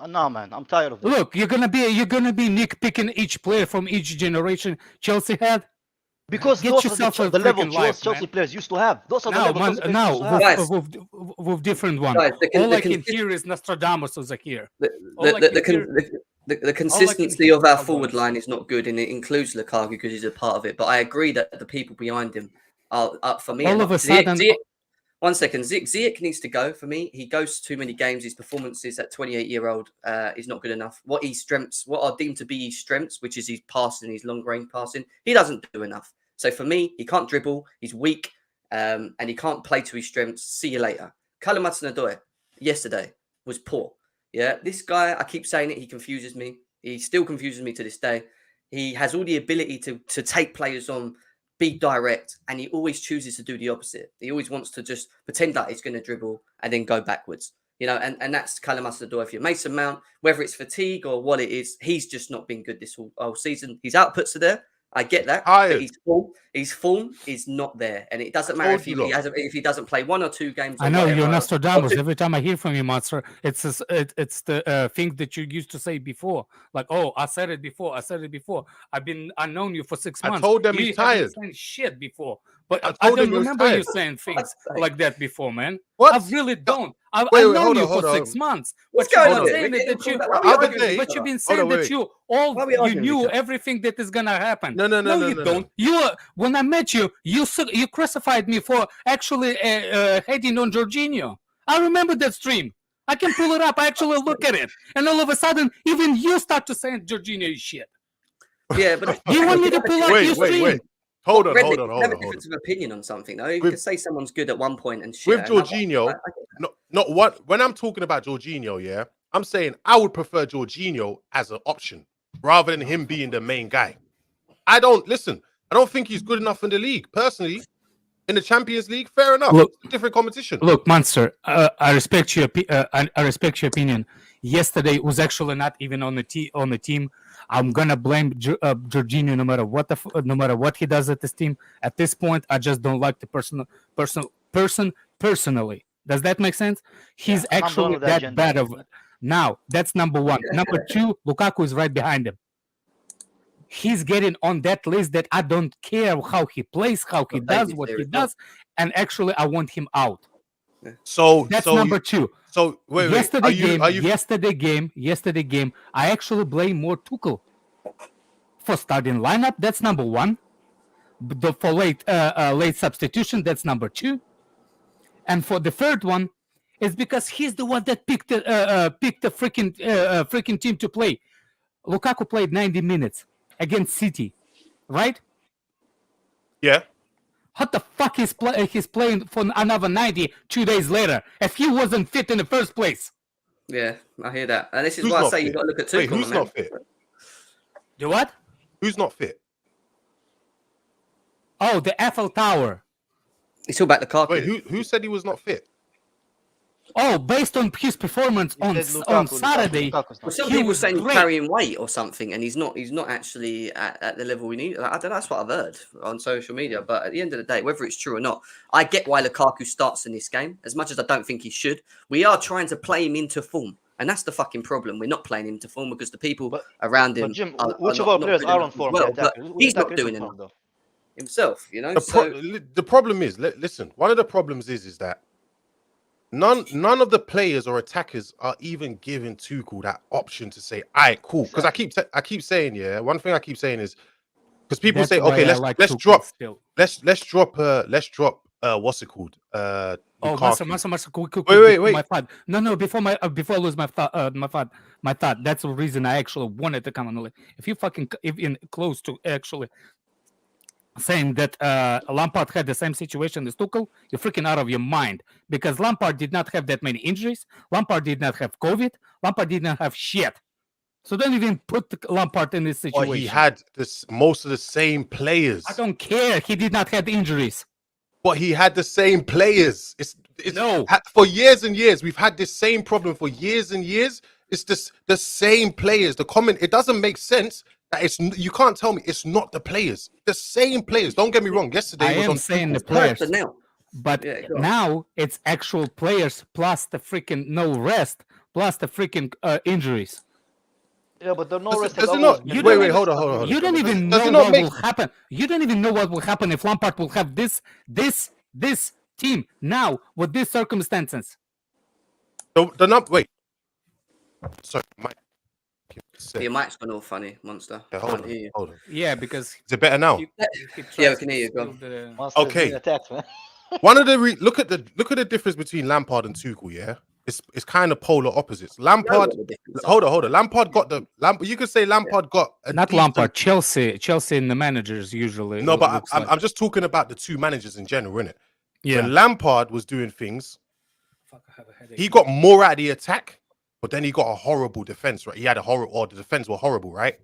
No, man, I'm tired of this. Look, you're gonna be nitpicking each player from each generation Chelsea had. Because those are the level Chelsea players used to have. Those are the levels Chelsea used to have. With different ones. All I can hear is Nostradamus over here. The consistency of our forward line is not good, and it includes Lukaku because he's a part of it. But I agree that the people behind him are up for me. All of a sudden. One second, Ziyech needs to go for me. He goes too many games. His performances at 28-year-old is not good enough. What are deemed to be his strengths, which is his passing, his long-range passing, he doesn't do enough. So for me, he can't dribble. He's weak, and he can't play to his strengths. See you later. Callum Hudson-Odoi yesterday was poor. Yeah, this guy, I keep saying it, he confuses me. He still confuses me to this day. He has all the ability to take players on, be direct, and he always chooses to do the opposite. He always wants to just pretend like he's going to dribble and then go backwards. You know, and that's Callum Hudson-Odoi. If you're Mason Mount, whether it's fatigue or what it is, he's just not been good this whole season. His outputs are there. I get that. But his form is not there, and it doesn't matter if he doesn't play 1 or 2 games. I know you're Nostradamus. Every time I hear from you, Monster, it's the thing that you used to say before. Like, oh, I said it before. I've known you for 6 months. I told them he's tired. Shit before, but I don't remember you saying things like that before, man. What? I really don't. I've known you for 6 months. What's going on? But you've been saying that you knew everything that is gonna happen. No, you don't. When I met you, you crucified me for actually hating on Jorginho. I remember that stream. I can pull it up. I actually look at it, and all of a sudden, even you start to say Jorginho is shit. Yeah, but you want me to pull up your stream? hold on. We have a difference of opinion on something, though. You can say someone's good at one point and shit. With Jorginho, not what. When I'm talking about Jorginho, yeah, I'm saying I would prefer Jorginho as an option rather than him being the main guy. I don't think he's good enough in the league. Personally, in the Champions League, fair enough. Look, it's a different competition. Look, Monster, I respect your I respect your opinion. Yesterday was actually not even on the team. I'm gonna blame Jorginho no matter what he does at this team. At this point, I just don't like the person personally. Does that make sense? He's actually that bad of it. Now, that's number one. Number two, Lukaku is right behind him. He's getting on that list that I don't care how he plays, how he does, what he does, and actually I want him out. So that's number two. So wait, yesterday game, I actually blame more Tuchel for starting lineup. That's number one. For late substitution, that's number two. And for the third one, is because he's the one that picked the freaking team to play. Lukaku played 90 minutes against City, right? Yeah. What the fuck he's playing for another 90 2 days later if he wasn't fit in the first place? Yeah, I hear that. And this is why I say you've got to look at Tuchel. Wait, who's not fit? The what? Who's not fit? Oh, the Eiffel Tower. It's all about the car. Wait, who said he was not fit? Oh, based on his performance on Saturday, some people saying he's carrying weight or something, and he's not actually at the level we need. I don't know, that's what I've heard on social media. But at the end of the day, whether it's true or not, I get why Lukaku starts in this game. As much as I don't think he should, we are trying to play him into form, and that's the fucking problem. We're not playing him to form because the people around him. But Jim, which of our players are on form? But he's not doing enough himself. You know. The problem is, listen. One of the problems is that. None of the players or attackers are even giving Tuchel that option to say, "All right, cool." Because I keep saying, yeah. One thing I keep saying is because people say, "Okay, let's drop what's it called?" Master, wait. My thought. No. Before I lose my thought. That's the reason I actually wanted to come on. If you in close to actually saying that Lampard had the same situation as Tuchel, you're freaking out of your mind because Lampard did not have that many injuries. Lampard did not have COVID. Lampard did not have shit. So don't even put Lampard in this situation. He had most of the same players. I don't care. He did not have injuries. But he had the same players. No. For years and years, we've had this same problem for years and years. It's just the same players. It doesn't make sense. You can't tell me it's not the players. The same players. Don't get me wrong. Yesterday I am saying the players, but now it's actual players plus the freaking no rest plus the freaking injuries. Yeah, but there are no rest. Wait, hold on. You don't even know what will happen. You don't even know what will happen if Lampard will have this team now with these circumstances. Wait. Sorry, Mike. Your mic's gone all funny, Monster. Yeah, hold on. Yeah, because is it better now? Yeah, we can hear you. Go. Okay. One of the look at the difference between Lampard and Tuchel. Yeah, it's kind of polar opposites. Lampard. Hold on. Lampard got You could say Lampard got Lampard. Chelsea in the managers usually. No, but I'm just talking about the two managers in general, innit? Yeah. When Lampard was doing things, he got more out of the attack. But then he got a horrible defense, right? He had the defense were horrible, right?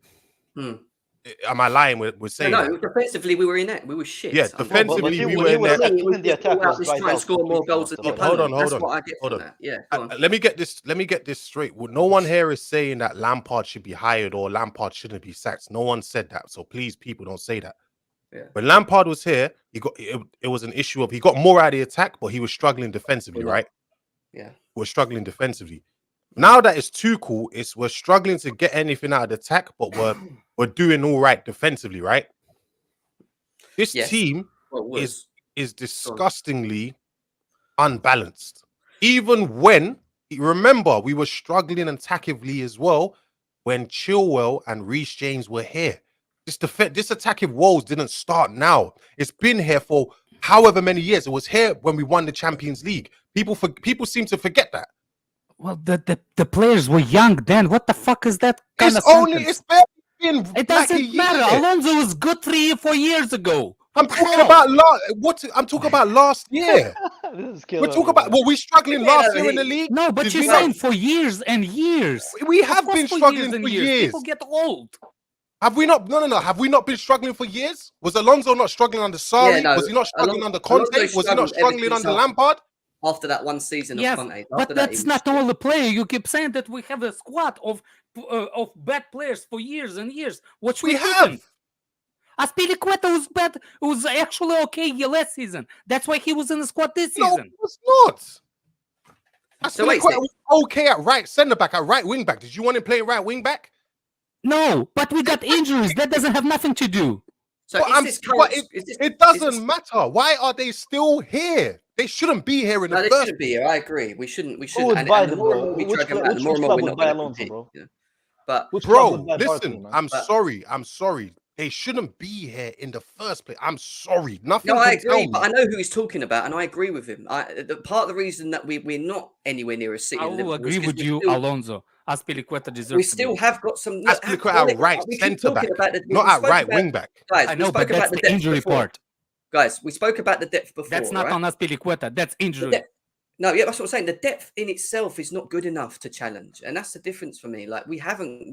Am I lying with saying No, defensively we were in it. We were shit. Yeah, defensively we were in there. The attack was try and score more goals than the opponent. That's what I get from that. Yeah, let me get this straight. No one here is saying that Lampard should be hired or Lampard shouldn't be sacked. No one said that. So please, people, don't say that. Yeah. When Lampard was here, it was an issue of he got more out of the attack, but he was struggling defensively, right? Yeah. We're struggling defensively. Now that it's Tuchel, we're struggling to get anything out of the attack, but we're doing all right defensively, right? This team is disgustingly unbalanced. Even when, remember, we were struggling attackively as well when Chilwell and Reece James were here. This attacking woes didn't start now. It's been here for however many years. It was here when we won the Champions League. People seem to forget that. Well, the players were young then. What the fuck is that kind of sentence? It doesn't matter. Alonso was good 3 or 4 years ago. I'm talking about I'm talking about last year. We're talking about we're struggling last year in the league. No, but Did you're we not- saying for years and years. We Of have course been for struggling and for years. People get old. Have we not? No. Have we not been struggling for years? Was Alonso not struggling under Sarri? Yeah, no, Was he not struggling under Alonso Conte? Was he not struggled ever struggling since under Lampard? After that one season of Yes, Conte. but After that, that's not all the player. You keep saying that we have a squad of bad players for years and years. What We happened? have. Aspilicueta was bad. It was actually okay last season. That's why he was in the squad this No, season. it was not. So wait, Aspilicueta was okay at right centre back, at right wing back. Did you want him playing right wing back? No, but we got injuries. That doesn't have nothing to do. So it doesn't matter. Why are they still here? They shouldn't be here in the they first. shouldn't be here. I agree. We shouldn't. Who would buy them, bro? We Which drag them club- out, the which more and more club we're would not buy going to Alonso, compete. bro? You know? But Which club Bro, would buy Barkley, listen, man? I'm sorry. They shouldn't be here in the first place. I'm sorry. Nothing. No, I can tell agree, me. but I know who he's talking about, and I agree with him. Part of the reason that we're not anywhere near a City, I and will Liverpool is agree 'cause with we you, still- Alonso. Aspilicueta deserves We to still be. have got some. Aspilicueta at right centre back, not at right wing back. Guys, I know, we spoke but that's about the depth injury before. part. Guys, we spoke about the depth before. That's not right? on Aspilicueta. That's injury. No, yeah, that's what I'm saying. The depth in itself is not good enough to challenge, and that's the difference for me. Like we haven't,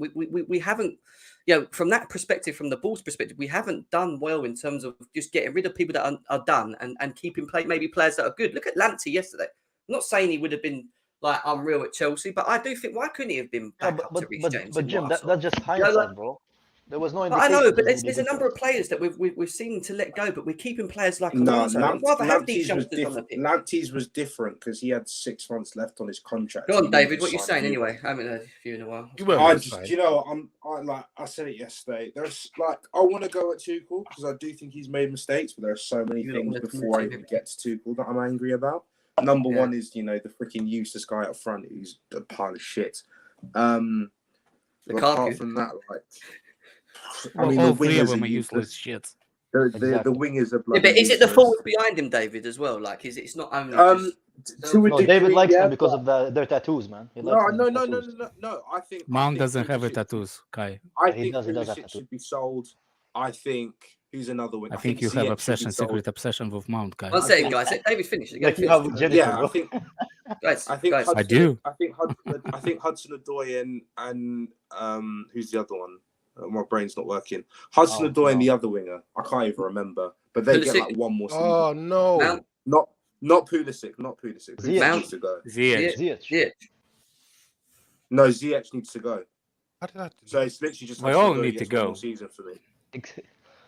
from that perspective, from the Bulls' perspective, we haven't done well in terms of just getting rid of people that are done and keeping maybe players that are good. Look at Lamptey yesterday. I'm not saying he would have been like unreal at Chelsea, but I do think why couldn't he have been back up to Reece James? But Jim, that's just hindsight, bro. There was no indication. I know, but there's a number of players that we've seen to let go, but we're keeping players like Alonso. I'd rather have these youngsters on the pitch. Lamptey's was different because he had 6 months left on his contract. Go on, David. What are you saying anyway? I haven't heard you in a while. I said it yesterday. There's I want to go at Tuchel because I do think he's made mistakes, but there are so many things before I even get to Tuchel that I'm angry about. Number one is the freaking useless guy up front who's a pile of shit. Apart from that, all three of them are useless shit. The wingers are bloody. Yeah, but is it the useless. forwards behind him, David, as well? Like, it's not only. David likes them because of their tattoos, man. No. I think Mount doesn't have a tattoos, Kai. I think he does have Pulisic tattoos. should be sold. I think who's another one. I think you have Ziyech secret obsession with Mount, Kai. One second, guys. Let David finish. Like you have Jennifer, Yeah, bro. I think. Guys, I think. guys. Hudson, I do. I think Hudson-Odoi and who's the other one? My brain's not working. Hudson-Odoi and the other winger. I can't even remember. But they get like one more season. Oh no! Mount. Not Pulisic. Pulisic Ziyech. needs to go. Ziyech. No, Ziyech needs to go. How did I do So it's literally just. We all Hudson-Odoi need to gets go. one more season for me.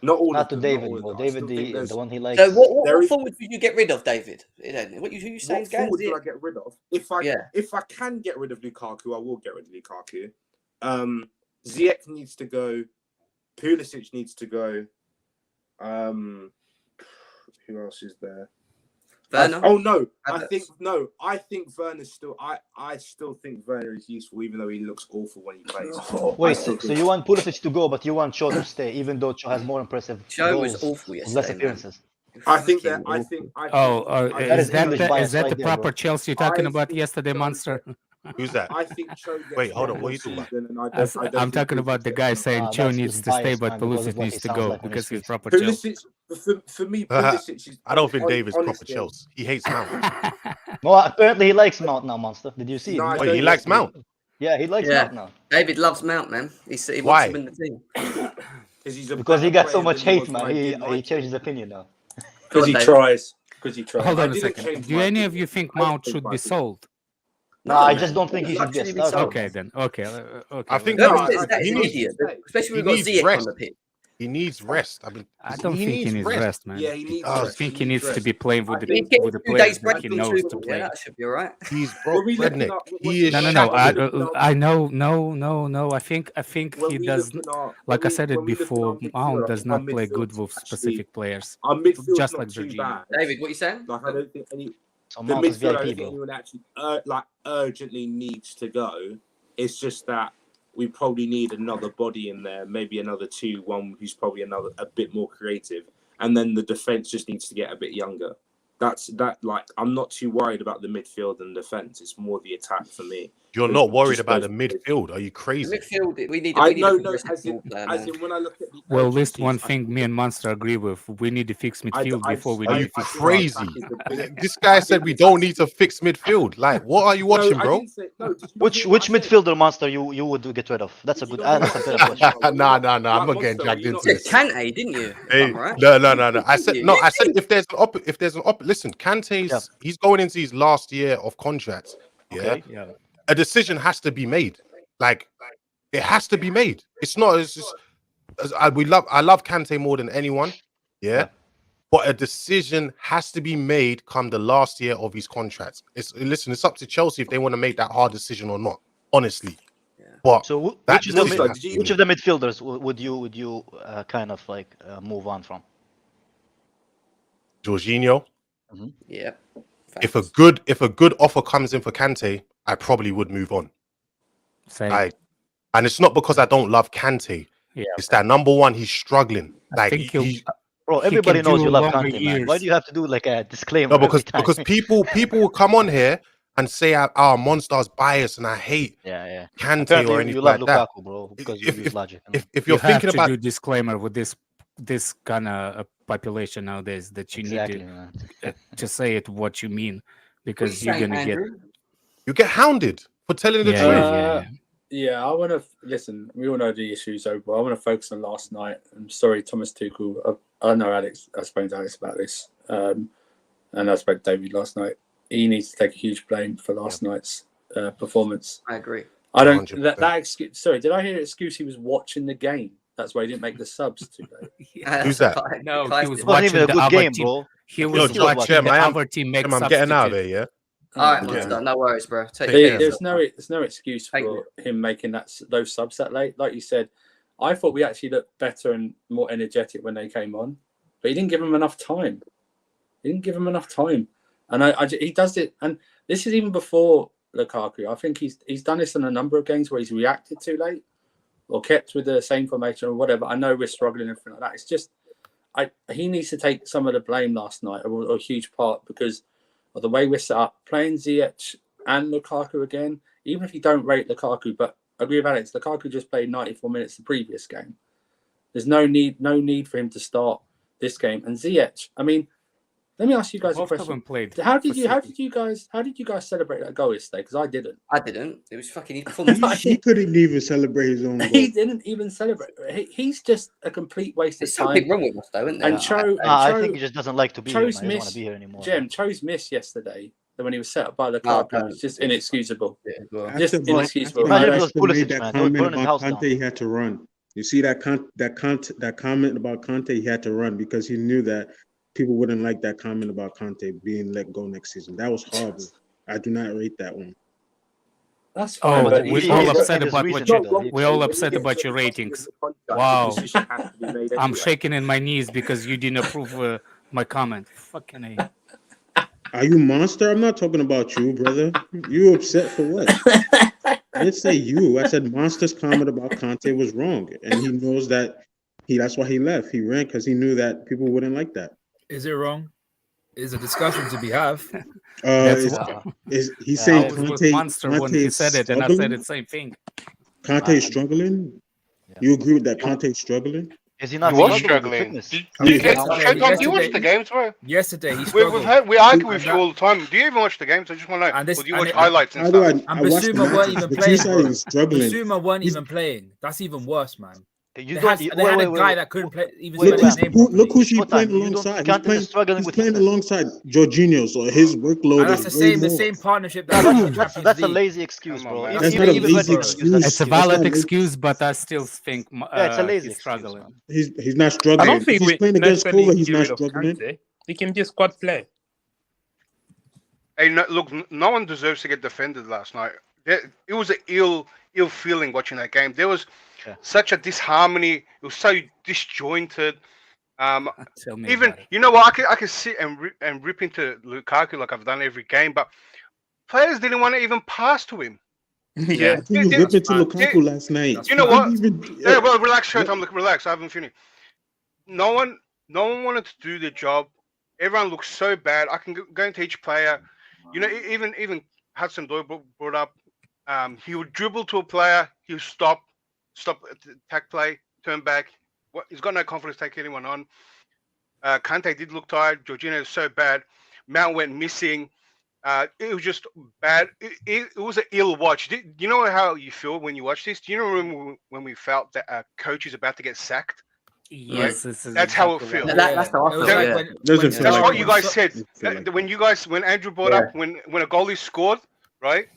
Not all. Not of to them, David, not all of bro. them. I David, still think there's- the one he likes. So, what There is- forward would you get rid of, David? Who you saying? What forward do I get rid of? If I can get rid of Lukaku, I will get rid of Lukaku. Ziyech needs to go. Pulisic needs to go. Who else is there? Werner? I think Werner's still. I still think Werner is useful, even though he looks awful when he plays. Wait, so you want Pulisic to go, but you want Cho to stay, even though Cho has more impressive Cho goals, was awful with yesterday. less man. appearances. I think Fucking that. I awful. think. That is English bias is that right the there, proper bro. Chelsea you're talking I about think yesterday, so. Monster? Who's that? I think Cho gets Wait, hold on, one what are more you talking about? season, and I don't I'm think talking about the Pulisic guy gets saying Ah, Cho that's needs his to stay, bias, but man, because of Pulisic what needs he to sounds go like on because his he's tweets. proper Chelsea. Pulisic, for me, Pulisic is. I don't think David's proper honestly, Chelsea. He hates Mount. No, apparently he likes Mount now, Monster. Did you see No, I it? Wait, don't he likes like Mount. Yeah, he likes Yeah. Mount now. David loves Mount, man. He wants Why? him in the team. Because he got so much hate, was man. when I He didn't like changed him. his opinion now. Go on, Because he David. tries. Because he tries. Hold I on a didn't second. change Do my any of opinion. you think I Mount changed should my be opinion. sold? No, I man. just don't think he should be a Luxury be starter. sold. Okay, then. Okay. I think Whoever No, says I- that is he an needs- idiot, especially he when we've got needs Ziyech rest. on the pitch. He needs rest. I don't think he needs rest, man. Yeah, he needs does. I rest. think he needs to rest. be playing with I the think Get with the a few days players that break he from knows to Tuchel. play. Yeah, that should be all right. He's Were broke we looking redneck. at- He is. No. I know. I think When he we does. look at our- Like when I we- said it when we look at before, our Mount midfield, does I think our not play good midfield's with actually- specific players. Our midfield's just not like too Jorginho. bad. David, what are you saying? Like I don't think any So the Mount is midfield I VIP, don't think bro. anyone actually urgently needs to go. It's just that we probably need another body in there, maybe another two, one who's probably a bit more creative, and then the defense just needs to get a bit younger. That's that. Like I'm not too worried about the midfield and defense. It's more the attack for me. You're It not worried just about the goes- midfield. Are you The crazy? midfield, we need I a no, progressive as ball player, as man. in when I look at the Well, at least urgencies, one I thing think me and Monster agree with: we need to fix midfield before we Are need you to fix think front. crazy? attack is the big- This guy I said think we it's don't need to fix midfield. Like, what are you watching, No, I bro? didn't say no. Did you not Which hear what I said? midfielder, Monster, you would get rid of? That's a Did you good. not hear That's what a I better said? question. Nah. I'm not Like, getting Monster, dragged were you into not You said this. Kante, didn't you? If Hey, I'm right. no. I said You no. I said did. if there's an listen, Kante's he's going into his last year of contract. Yeah, Okay. Yeah. a decision has to be made. Like, it has to be made. It's not. It's just I love Kante more than anyone. Yeah. But a decision has to be made come the last year of his contract. It's up to Chelsea if they want to make that hard decision or not. Honestly, but So that which of the decision Monster, has did to you be which made. of the midfielders would you kind of like move on from? Jorginho. Yeah. If a Facts. good offer comes in for Kante, I probably would move on. Same. And it's not because I don't love Kante. Yeah. It's that number one, he's struggling. I Like think Bro, he everybody can knows do you love longer Kante, man. Why years. do you have to do like a disclaimer no, every time? because people will come on here and say our Monster's biased and I hate yeah. Kante Apparently, or you anything love like that. Lukaku, bro, because you use logic. If You you're have thinking to about do disclaimer with this kind of population nowadays that you Exactly, need man. to say it what you mean, What are because you you're saying, gonna get Andrew? you get hounded for telling the yeah, truth. yeah. Yeah, I want to listen. We all know the issues over. I want to focus on last night. I'm sorry, Thomas Tuchel. I know Alex. I spoke to Alex about this, and I spoke to David last night. He needs to take a huge blame for last night's performance. I agree. I don't. 100%. That excuse. Sorry, did I hear an excuse? He was watching the game. That's why he didn't make the subs too late. Who's that? No, he was It wasn't watching even a the good other game, team. bro. He Yo, was Still watching Jem, the I am- other team make I'm getting out of substitute. here, yeah? All right, Yeah. Monster. No worries, bro. Take Take care. care. There's no excuse Thank for him making those subs that late. Like you said, I thought we actually looked better and more energetic when they came on, but he didn't give them enough time. And he does it. And this is even before Lukaku. I think he's done this in a number of games where he's reacted too late or kept with the same formation or whatever. I know we're struggling and everything like that. It's just he needs to take some of the blame last night, or a huge part, because of the way we're set up. Playing Ziyech and Lukaku again, even if you don't rate Lukaku, but I agree with Alex, Lukaku just played 94 minutes the previous game. There's no need for him to start this game. And Ziyech, I mean, let me ask you guys a Both of question. them played. How did for you City. guys celebrate that goal yesterday? Because I didn't. I didn't. It was fucking. He performed. He couldn't even celebrate his own goal. He didn't even celebrate. He's just a complete waste of There's time. something wrong with us, though, isn't there? And I think he just doesn't like to be here, man. Cho's He doesn't want miss, to be here anymore. Cho's miss yesterday when he was set up by Lukaku don't. was just inexcusable. After Just Brighton- inexcusable. Imagine if it after was Brighton Pulisic, made that man. They would comment burn his house about down. Kante, he had to run. You see that comment about Kante, he had to run because he knew that people wouldn't like that comment about Kante being let go next season. That was horrible. I do not rate that one. That's fine. Oh, but he- we're he- all he's upset got his about reason what to you. do it. We're all upset about your ratings. Wow. I'm shaking in my knees because you didn't approve my comment. Fucking A. Are you Monster? I'm not talking about you, brother. You upset for what? I didn't say you. I said Monster's comment about Kante was wrong, and he knows that that's why he left. He ran because he knew that people wouldn't like that. Is it wrong? Is a discussion to be have. That's He's why saying I was with Kante, Monster when he is said it, and I said struggling? the same thing. Kante is struggling? You agree with that Kante is struggling? Is he not He was struggling with struggling. fitness? Do you Yesterday- do you watch the games, bro? Yesterday he We've struggled. heard, we argue And with you that- all the time. Do you even watch the games? I just want to know. And this- Or do you and watch it- highlights and How do stuff? And I watched the Basuma weren't matches, even but playing, you say bro. he's struggling. Basuma weren't He's- even playing. That's even worse, man. You They don't. had, you- they had wait, a wait, guy wait. that couldn't play even Wait, spell his name properly. Look who's he Showtime, playing you don't alongside. think He's Kante is struggling he's with playing fitness? alongside Jorginho, so his workload And that's is the way same, the more. same partnership No, that that's, in the that's, Champions that's a League. lazy excuse, Come on, bro. man. Even, That's even, not an even easy when- excuse. It's a That's not valid an- excuse, but I still think Yeah, it's a lazy he's excuse, struggling. man. He's not struggling. I don't think if he's we playing against necessarily Kova, need he's to not get rid of struggling. Kante. He can be a squad player. Hey, no, look, no one deserves to get defended last night. It was an ill feeling watching that game. There was such a disharmony. It was so disjointed. Tell me Even about it. you know what? I could sit and rip into Lukaku like I've done every game, but players didn't want to even pass to him. Yeah. How can you rip into Lukaku last night? You know what? Even, Yeah, well, relax, Showtime. Look, relax. I haven't finished. No one wanted to do the job. Everyone looks so bad. I can go into each player. You know, even Hudson Doyle brought up He would dribble to a player. He would stop attack play, turn back. He's got no confidence to take anyone on. Kante did look tired. Jorginho is so bad. Mount went missing. It was just bad. It was an ill watch. Do you know how you feel when you watch this? Do you know when we felt that a coach is about to get sacked? Yes, Right? That's how it feels. That's how I feel. Yeah. That's what you guys said. When Andrew brought up when a goal is scored, right?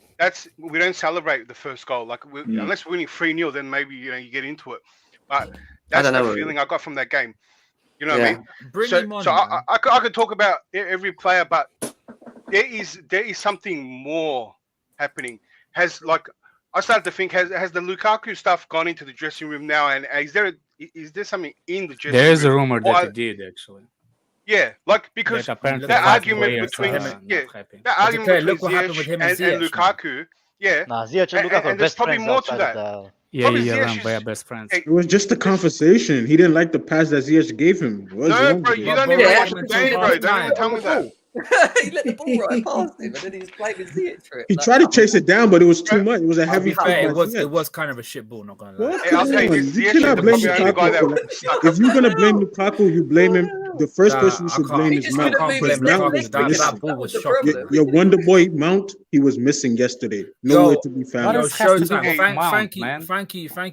We don't celebrate the first goal. Like unless we're winning 3-0, then maybe you get into it. But that's the feeling I got from that game. You know what I mean? Bring him on, I could talk about every player, but there is something more happening. I started to think, has the Lukaku stuff gone into the dressing room now? And is there something in the dressing room? There is a rumor that it did actually. Yeah, because that argument between Ziyech and Lukaku, Ziyech and Lukaku and there's probably more to that. Yeah, they're best friends. It was just a conversation. He didn't like the pass that Ziyech gave him. No, bro, you don't even watch the game, bro. Don't even tell me that. He let the ball right past him, and then he was playing with Ziyech for it. He tried to chase it down, but it was too much. It was a heavy foul. It was kind of a shit ball, not gonna lie. You cannot blame Lukaku. If you're gonna blame Lukaku, you blame him. The first person you should blame is Mount. Your Wonder Boy Mount, he was missing yesterday. Nowhere to be found. Thank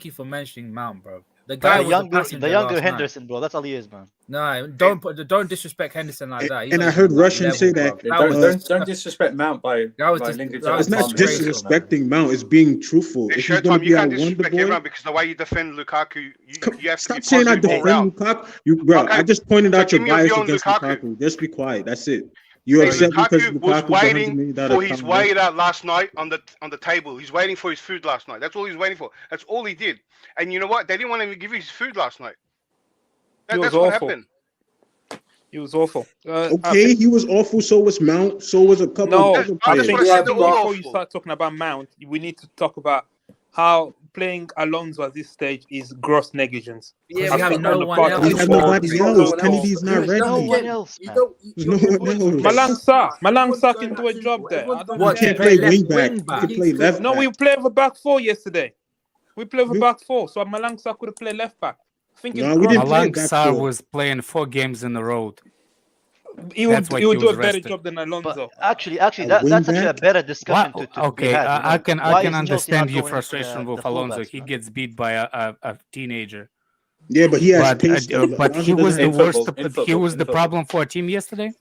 you for mentioning Mount, bro. The guy the younger Henderson, bro. That's all he is, man. No, don't disrespect Henderson like that. And I heard Russian say that. Don't disrespect Mount by it's not disrespecting Mount. It's being truthful. It's Showtime. You can't disrespect everyone because the way you defend Lukaku, you have to be saying I positive all defend round. Lukaku. Bro, I just pointed out your bias against Lukaku. Just be quiet. That's it. You're upset because Lukaku was Lukaku waiting for his weight out last night on the table. He's waiting for his food last night. That's all he's waiting for. That's all he did. And you know what? They didn't want him to give him his food last night. That's what happened. He was awful. Okay, he was awful. So was Mount. So was a couple of other I players. think before you start talking about Mount, we need to talk about how playing Alonso at this stage is gross negligence. Yeah, we have no one else. We have nobody else. Kennedy's not ready. No one else. Malang Sarr can do a job there. He can't play wing back. He can play left No, back. we play with a back four yesterday. We play with a back four, so Malang Sarr could have played left back. I think Malang Sarr was playing 4 games in a row. He would do a better job than Alonso. But actually, that's actually a better discussion to okay, be had. I can Why is Chelsea understand not your going frustration into with the Alonso. fullbacks, He man? gets beat by a teenager. Yeah, but he has pace. But he was the worst. He was the problem for our team yesterday.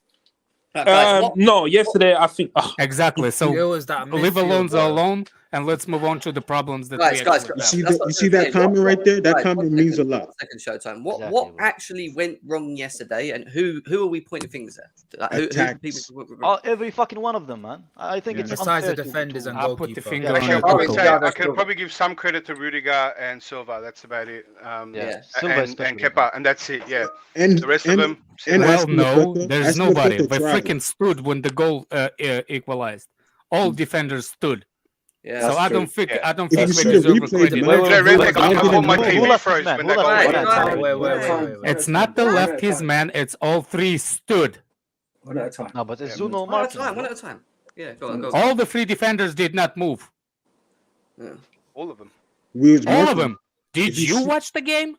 No, yesterday I think exactly. So It was that leave midfield, Alonso bro. alone, and let's move on to the problems that Guys, we guys, actually You have. see that comment right there? That comment means a lot. Second Showtime. What Exactly, bro. actually went wrong yesterday, and who are we pointing fingers at? Like, who Attacks. Every fucking one of them, man. I think it's Besides unfair the defenders and I'll put the goalkeeper. finger Yeah, on I the can probably couple. say I can probably give some credit to Rudiger and Silva. That's about it. Silva And especially. Kepa, and that's it. Yeah, And the rest of them. and Well, Aston no, Villa- there's Aston nobody. Villa They tried. freaking stood when the goal equalized. All defenders stood. Yeah, So that's I true. don't think Yeah. I don't If think you they see the deserve a replay, credit. the Wait, Wait, I thought my TV Wait, froze when that wait, guy. wait, It's not the left his man. It's all 3 stood. One at a time. No, but it's Yeah. Zuno One at a Martin. time. One at a time. Yeah, go on. Go. All the 3 defenders did not move. Yeah. All of them. We was All of marking. them. Did If you you see- watch the game?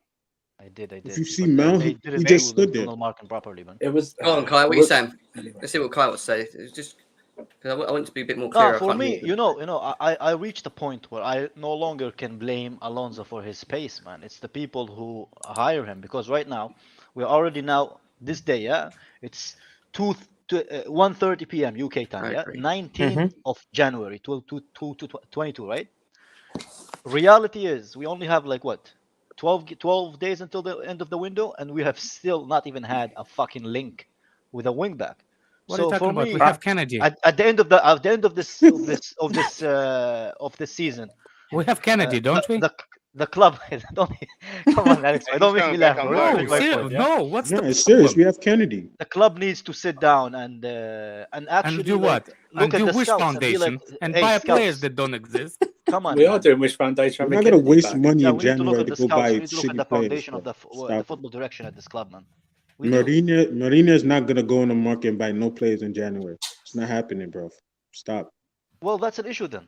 I did. If you see But Mount, they he didn't just do stood the there. Zuno Martin properly, man. It was. Go on, Kai. What are you saying? Anyway. Let's see what Kai wants to say. It's just because I want to be a bit more No, clear. for me, you know, I reached a point where I no longer can blame Alonso for his pace, man. It's the people who hire him because right now we're already now this day, yeah, it's 1:30 p.m. UK time, I yeah, agree. 19th of January, 22, right? Reality is we only have like what 12 days until the end of the window, and we have still not even had a fucking link with a wing back. What are you So talking for about? me, We have Kennedy. at the end of this season, We have Kennedy, don't we? the club don't come on, Alex. He's Don't make coming me laugh. back on bro. board. Don't make my Serious? point, yeah? No, what's No, the it's serious. problem? We have Kennedy. The club needs to sit down and actually And do like, what? look And at do the Wish scouts Foundation and be like, and hey, buy scouts, players that don't exist. come on. We man. are doing Wish Foundation. We're not gonna waste money Yeah, in we need to look January at to the go scouts. buy We need to look at shitty the players. foundation of the Stop. football direction at this club, man. We do. Marina is not gonna go in the market and buy no players in January. It's not happening, bro. Stop. Well, that's an issue then.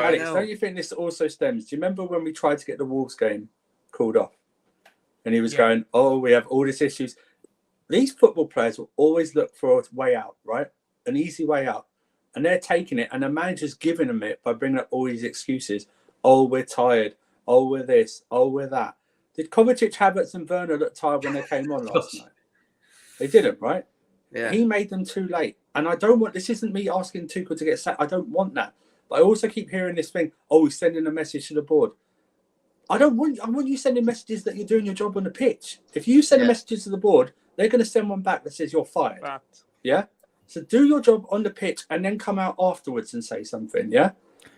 Alex, don't you think this also stems? Do you remember when we tried to get the Wolves game called off? And he was going, "Oh, we have all these issues." these football players will always look for a way out, right? An easy way out. And they're taking it, and the manager's giving them it by bringing up all these excuses. Oh, we're tired. Oh, we're this. Oh, we're that. Did Kovacic, Havertz, and Werner look tired when they came on last night? They didn't, right? Yeah. He made them too late. And I don't want, this isn't me asking Tuchel to get sacked. I don't want that. But I also keep hearing this thing, oh, he's sending a message to the board. I want you sending messages that you're doing your job on the pitch. If you send a message to the board, they're going to send one back that says you're fired. Yeah? So do your job on the pitch and then come out afterwards and say something, yeah?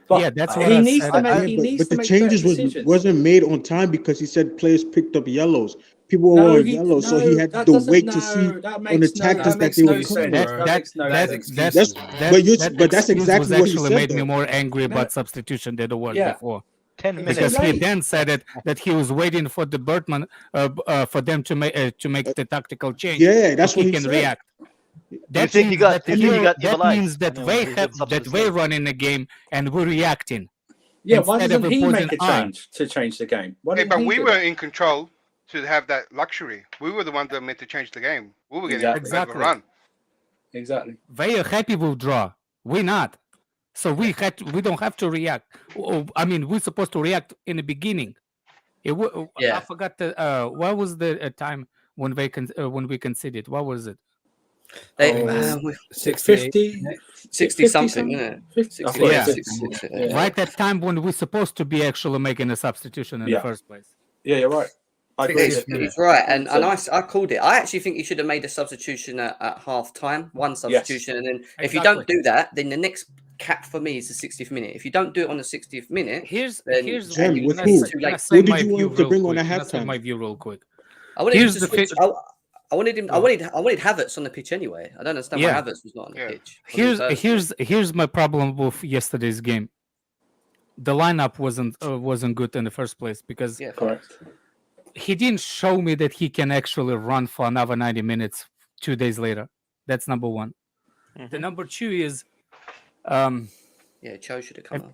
But yeah, that's what he I needs said. to make. He needs But to the make changes wasn't made on time because he said players picked up yellows. People were wearing yellows, so he had to wait to see on the tactics that they were coming. But that's exactly what he actually said. made me more angry about substitution than it was before. 10 minutes. Because he then said it that he was waiting for the Bertman for them to make the tactical change. Yeah, that's so what he he can said. react. That think he got means that they running the game and we're reacting. Yeah, why instead doesn't of he make imposing a change to change the game? Why Yeah, didn't but he we do were that? in control to have that luxury. We were the ones that meant to change the game. We were getting Exactly. overrun. Exactly. They are happy with draw. We're not. So we don't have to react. I mean, we're supposed to react in the beginning. I forgot what was the time when we conceded? What was it? 60 something, isn't it? 60, Right at time when we're supposed to be actually making a substitution in the first place. Yeah, you're right. I agree. He's right, and I called it. I actually think he should have made a substitution at half time, one substitution, and then if you don't do that, then the next cap for me is the 60th minute. If you don't do it on the 60th minute, here's Jem, with who? Who did you want to bring on a halftime? My view real quick. I wanted him to switch. I wanted Havertz on the pitch anyway. I don't understand why Havertz was not on the pitch. Here's my problem with yesterday's game. The lineup wasn't good in the first place because correct. He didn't show me that he can actually run for another 90 minutes 2 days later. That's number one. Mm-hmm. The number two is Cho should have come off.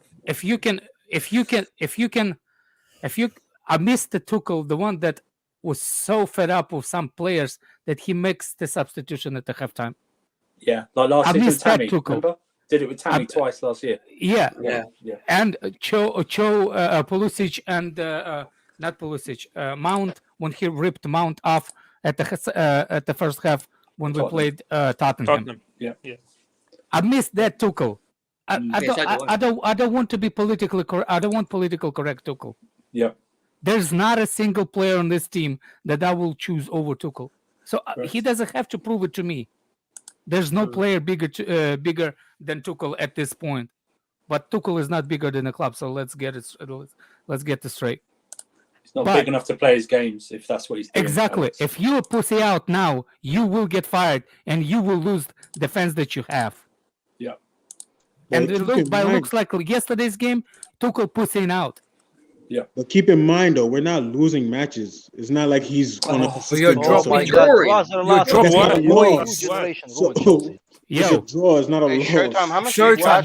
I missed the Tuchel, the one that was so fed up with some players that he makes the substitution at the halftime. Yeah, like last season with Tammy. Tuchel. Remember? Did it with Tammy twice last year. Yeah. And Pulisic and not Pulisic, Mount, when he ripped Mount off at the first half when we played Tottenham. Yeah. I missed that Tuchel. I don't want to be politically correct. I don't want political correct Tuchel. Yeah. There's not a single player on this team that I will choose over Tuchel. So he doesn't have to prove it to me. There's no player bigger than Tuchel at this point. But Tuchel is not bigger than the club. So let's get this straight. He's not big enough to play his games if that's what he's doing. Exactly. Alex. If you pussy out now, you will get fired and you will lose the fans that you have. Yeah. And it looks like yesterday's game, Tuchel pussying out. Yeah. But keep in mind though, we're not losing matches. It's not like he's on a consistent It's a draw, it's not a loss. Showtime, how much Showtime.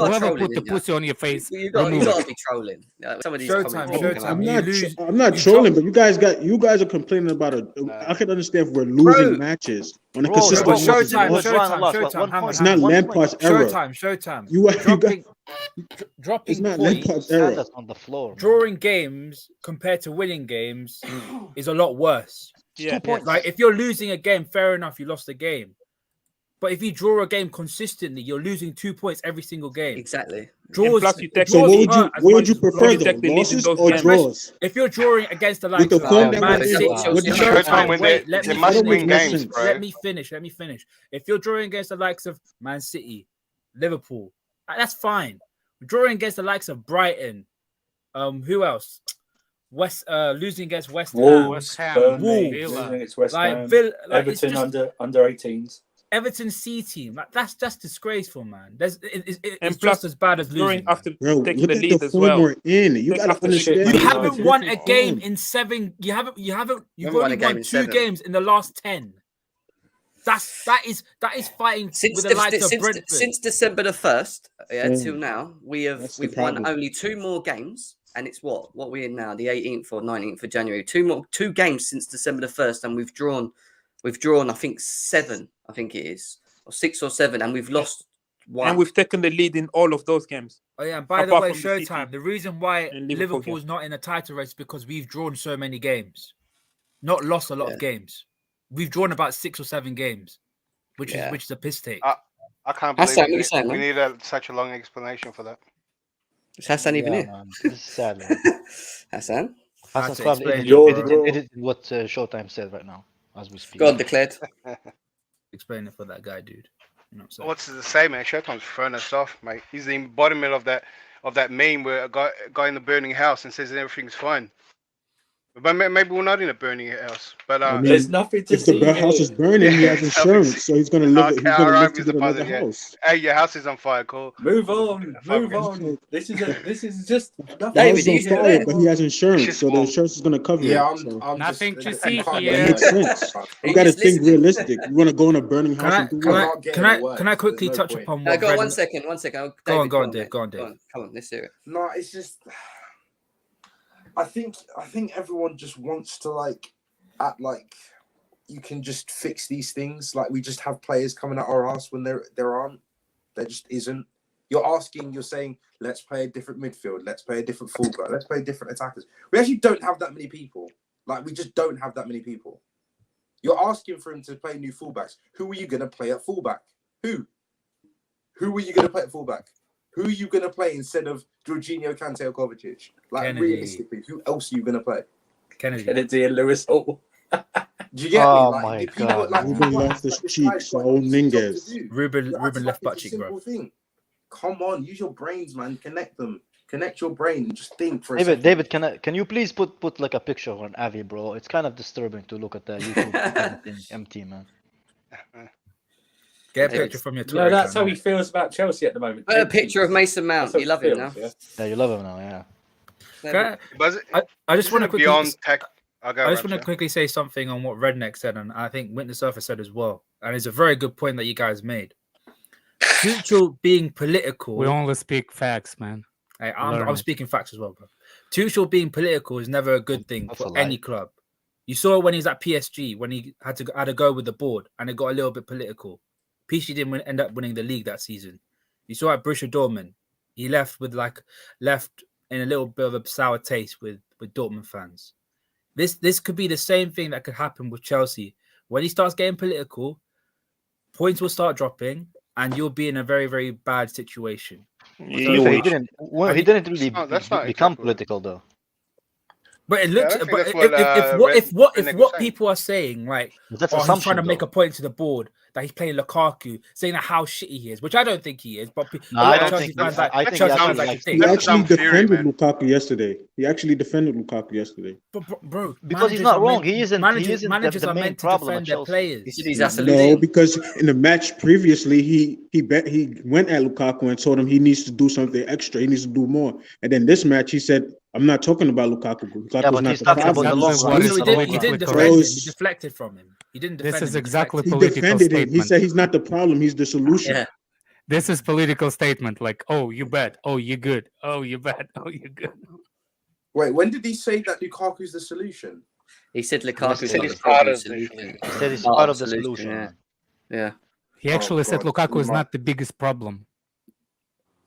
Whoever put the pussy on your face, You got to be trolling. Some of these I'm not trolling, but you guys are complaining about I can understand if we're losing matches on a consistent basis. Showtime. It's not Lampard's error. Showtime. It's not Dropping Lampard's error. On the floor. Drawing games compared to winning games is a lot worse. Yeah. 2 points. Like if you're losing a game, fair enough, you lost the game. But if you draw a game consistently, you're losing 2 points every single game. Exactly. Draws. So what would you prefer though? Losses or draws? If you're drawing against the likes the of form that Man we're in, City, what did they must win games, bro. Let me finish. If you're drawing against the likes of Man City, Liverpool, that's fine. Drawing against the likes of Brighton, who else? Losing against West Ham, Wolves, losing against West Ham, Everton under 18s. Everton C team, that's just disgraceful, man. It's just as bad as losing. After Bro, taking look the at lead the as form well. we're in. You gotta understand. You haven't won a game in 7. You've only won 2 games in the last 10. That is fighting with the likes of Brentford. Since December the 1st, till now, we've won only 2 more games and it's what are we in now? The 18th or 19th of January. Two games since December the 1st, and we've drawn. I think 7. I think it is, or 6 or 7, and we've lost 1. And we've taken the lead in all of those games. Oh yeah, and by the Apart way, from the City Showtime. The reason why and Liverpool Liverpool's not in the title race is because we've drawn so many games, not lost a lot of games. We've drawn about 6 or 7 games, which is a piss take. I can't Hassan, believe what are you saying, we man? need such a long explanation for that. Is Hassan even here? Man. This is sad, man. Hassan? Hassan's to probably explain editing what Showtime said right now as we speak. God declared. Explain it for that guy, dude. You know what I'm saying? What's to say, man? Showtime's throwing us off, mate. He's the embodiment of that meme where a guy in the burning house and says that everything's fine. But maybe we're not in a burning house. But I mean, There's nothing to if see the house is here. burning, he has insurance, so he's gonna live. He's gonna live to get another house. Hey, your house is on fire, cool. Move on. Fuck Move it. on. This is just nothing. The house David, is on fire, but he has insurance, so the insurance is gonna cover Yeah, it. So I'm Nothing just, to you see can't here. get it makes away. sense. You He gotta just think listened. realistic. You want to go in a burning house and do Can what? I Not getting can I the words. can I quickly There's no touch point. upon No, what go on, Red- one second. Go on, David, go on, mate. Dave. Go on, Dave. Come on, let's hear it. No, it's just I think everyone just wants to act like you can just fix these things. Like we just have players coming at our ass when there aren't. There just isn't. You're saying, let's play a different midfield, let's play a different fullback, let's play different attackers. We actually don't have that many people. Like we just don't have that many people. You're asking for him to play new fullbacks. Who are you gonna play at fullback? Who are you gonna play at fullback? Who are you gonna play instead of Jorginho, Kante, or Kovacic? Like Kennedy. realistically, who else are you gonna play? Kennedy. and Lewis Hall. Do you get Oh me? my the people, God. Ruben people left his like this cheek, guy's got Saul an easy job to Ninguez. do. Ruben You're acting left like butt it's a cheek, bro. simple thing. Come on, use your brains, man. Connect them. Connect your brain and just think for a David, second. can you please put like a picture of an Avi, bro? It's kind of disturbing to look at the YouTube everything empty, man. Get a David. picture from your Twitter. No, that's how account, he feels about Chelsea at the moment. Put a picture of Mason That's Mount. how You he love him feels, now. yeah. Yeah, you love him now, yeah. Can But I just want to quickly. beyond tech. I'll go I just Rams, want to quickly say something on what Redneck said, and I think Winter Surfer said as well. And it's a very good point that you guys made. Tuchel being political. We only speak facts, man. Hey, learn I'm it. speaking facts as well, bro. Tuchel being political is never a good thing That's a for lie. any club. You saw when he's at PSG when he had to go with the board and it got a little bit political. PSG didn't end up winning the league that season. You saw at Borussia Dortmund, he left in a little bit of a sour taste with Dortmund fans. This could be the same thing that could happen with Chelsea. When he starts getting political, points will start dropping, and you'll be in a very, very bad situation. He didn't really that's not become exactly- political though. But it I looks. don't think But that's what, if what Redneck was saying. people are saying, like, That's oh, he's assumption. trying to make though. a point to the board that he's playing Lukaku, saying that how shitty he is, which I don't think he is. But No, a I lot of don't Chelsea think. fans I think Chelsea he fans actually like to likes. think. He That's actually some theory, defended man. Lukaku yesterday. He actually defended Lukaku yesterday. But bro, Because he's managers not are wrong. meant- He isn't. Managers, He isn't managers the are main meant to problem defend at their Chelsea. players. He said he's No, absolutely. because in the match previously, he went at Lukaku and told him he needs to do something extra. He needs to do more. And then this match, he said, "I'm not talking about Lukaku. Yeah, Lukaku's but not he's the talking about problem." the This long is run. what So is he politically didn't defend correct. him. He So deflected from him. He didn't defend This is him. He exactly deflected. He political defended him. He statement. said he's not the problem. He's the solution. Yeah. This is political statement. Like, oh, you bad. Oh, you good. Oh, you bad. Oh, you good. Wait, when did he say that Lukaku's the solution? He said Lukaku's said not he's the part problem. of the Solution. He said he's Part part of of the solution, solution. yeah. man. Yeah. He actually said God. Lukaku is not the biggest problem.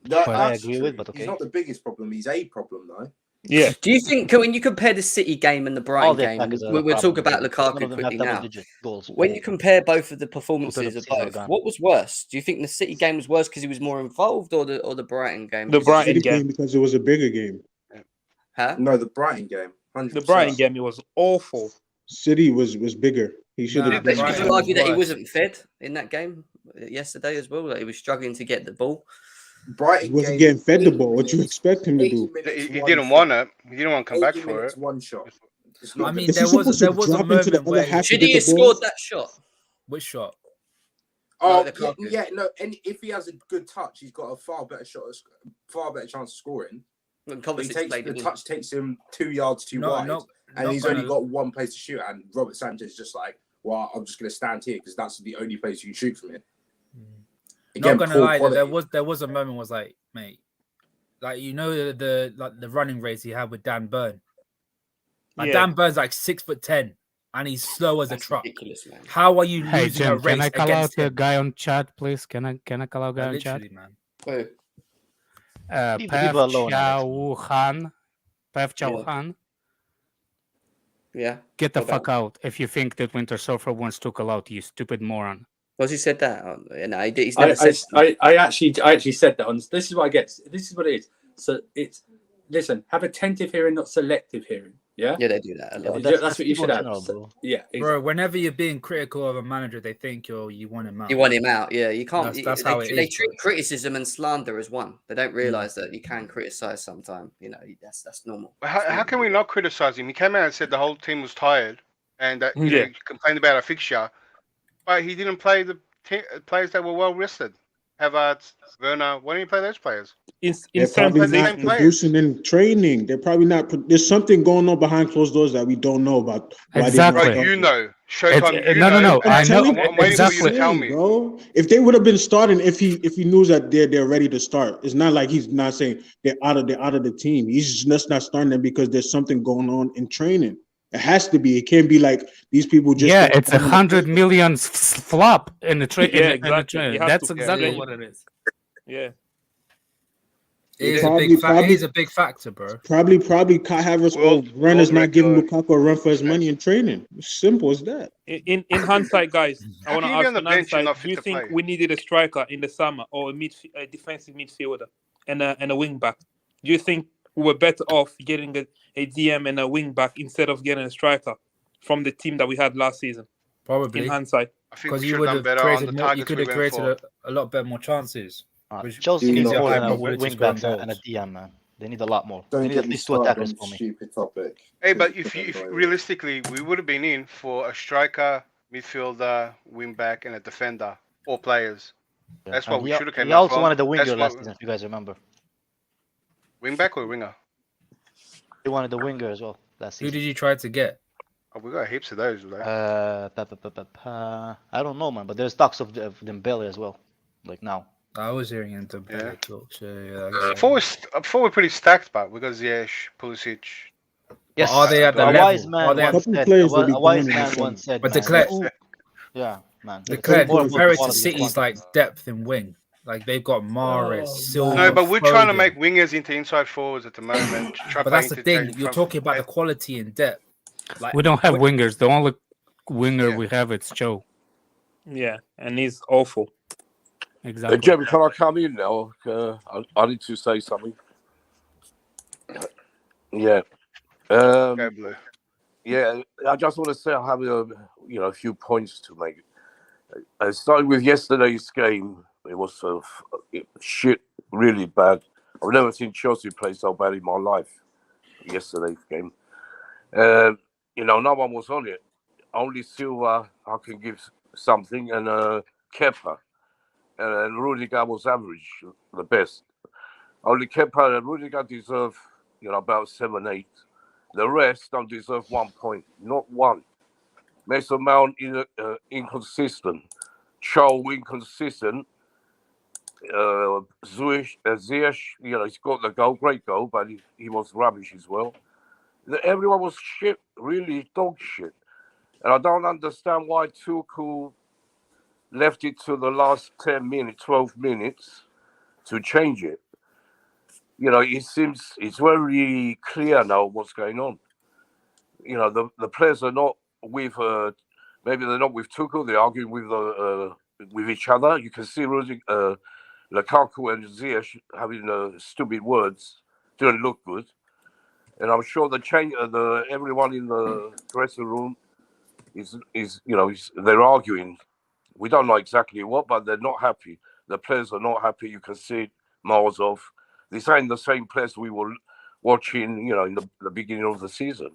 That, But- I that's agree true. with, but He's okay. not the biggest problem. He's a problem, though. Yeah. Do you think when you compare the City game and the All Brighton the game, attackers are we'll a talk problem. about None Lukaku of them have quickly now. double-digit goals. When you compare both of the Two-thirds performances of of the season are both, gone. what was worse? Do you think the City game was worse because he was more involved, or the Brighton game? The Because- Brighton City game. game because it was a bigger game. Huh? No, the Brighton game. 100%. The Brighton game, it was awful. City was bigger. He should Nah, have. But Brighton people was argue that he worse. wasn't fed in that game yesterday as well. That he was struggling to get the ball. Brighton He wasn't game, getting fed the 80 ball. What you minutes, expect him to 80 do? minutes, He one didn't shot. want it. He didn't want to come back 80 for minutes, it. one shot. It's I not mean, good. Is he supposed to there was a drop into the moment other where half to Should get he have the ball? scored that shot? which shot? Oh, the Lukaku. yeah, no. And if he has a good touch, he's got a far better shot, far better chance of scoring. When But he Kovacic takes played the it in. touch takes him 2 yards too No, wide, no, and not he's gonna- only got one place to shoot. And Robert Sanchez is just like, well, I'm just going to stand here because that's the only place you can shoot from it. Not gonna lie, though, there was a moment was like, mate, like the running race he had with Dan Burn. Like Yeah. Dan Burn's like 6'10", and he's slow as a That's truck. ridiculous, man. How are you Hey losing a Jim, can race I call out against the him? guy on chat, please? Can I call out guy on chat? Literally, man. Who? Leave the Pev people alone, Alex, Chow Han. Pev Chow Yeah. Han. Yeah. Get the What fuck about? out if you think that Winter Surfer wants to call out, you stupid moron. Because he said that. No, he's never said. I actually said that on. This is what I get. This is what it is. So it's listen. Have attentive hearing, not selective hearing. Yeah. Yeah, they do that a Yeah, lot. but That's what you should people in have. general, bro. Yeah. Bro, whenever you're being critical of a manager, they think you want him out. You want him out, yeah. You can't. That's how it They is, treat bro. criticism and slander as one. They don't realize that you can criticize sometimes. You know, that's normal. How can we not criticize him? He came out and said the whole team was tired and that you know, he complained about a fixture, but he didn't play the players that were well rested. Havertz, Werner. Why didn't he play those players? They're probably not producing in training. They're probably not. There's something going on behind closed doors that we don't know about. Exactly. Bro, you know, Showtime. No. I'm waiting exactly. for you to tell me, bro. If they would have been starting, if he knew that they're ready to start, it's not like he's not saying they're out of the team. He's just not starting them because there's something going on in training. It has to be. It can't be like these people just. Yeah, it's 100 million flop in the trade. Yeah, exactly. That's exactly what it is. Yeah. It is a big factor, bro. Probably Kai Havertz or Renner's not giving Lukaku a run for his money in training. It's simple as that. In hindsight, guys, I want to How can you be ask on the in bench and hindsight, not do fit you to think play? we needed a striker in the summer or a defensive midfielder and a wing back? Do you think we were better off getting a DM and a wing back instead of getting a striker from the team that we had last season? Probably. In hindsight. I think Because we you should would have have done better on created the more. You targets could we have went created for. a lot better more chances. Chelsea needs gives you more high than probability wing of scoring backs and a goals. DM, man. They need a lot more. Don't They need get at me least two started attackers on for me. stupid topic. Hey, but if realistically, we would have been in for a striker, midfielder, wing back, and a defender, 4 players. Yeah. That's And what we should have came he out also from. wanted the That's winger what last season, if you guys remember. wing back or winger? He wanted the winger as well last Who season. did you try to get? Oh, we got heaps of those. Like. I don't know, man, but there's talks of Dembele as well, like now. I was hearing him to play talks. Before we're pretty stacked, but we got Ziyech, Pulisic. Yes, are they at the a level? wise man once said. A wise man once said. But man, yeah, man. Declared, more compare it to quality than City's quantity. like depth in wing. Like they've got Mahrez, Silva. No, but we're trying to Foden. make wingers into inside forwards at the moment. But that's the thing. You're talking about the quality and depth. Like We don't have wingers. The only winger we have is Joe. Yeah, and he's awful. Exactly. Jeremy, can I come in now? I need to say something. Yeah. Go blue. Yeah, I just want to say I have a few points to make. Starting with yesterday's game, it was shit, really bad. I've never seen Chelsea play so bad in my life. Yesterday's game, no one was on it. Only Silva I can give something, and Kepa, and Rudiger was average, the best. Only Kepa and Rudiger deserve, about 7, 8. The rest don't deserve 1 point, not one. Mason Mount inconsistent. Chow inconsistent. Ziyech, he's got the goal, great goal, but he was rubbish as well. Everyone was shit, really dog shit. And I don't understand why Tuchel left it to the last 10 minutes, 12 minutes to change it. It seems it's very clear now what's going on. The players are not with, maybe they're not with Tuchel, they're arguing with each other. You can see Lukaku and Ziyech having stupid words, didn't look good. And I'm sure everyone in the dressing room is they're arguing. We don't know exactly what, but they're not happy. The players are not happy. You can see it miles off. These ain't the same players we were watching, in the beginning of the season.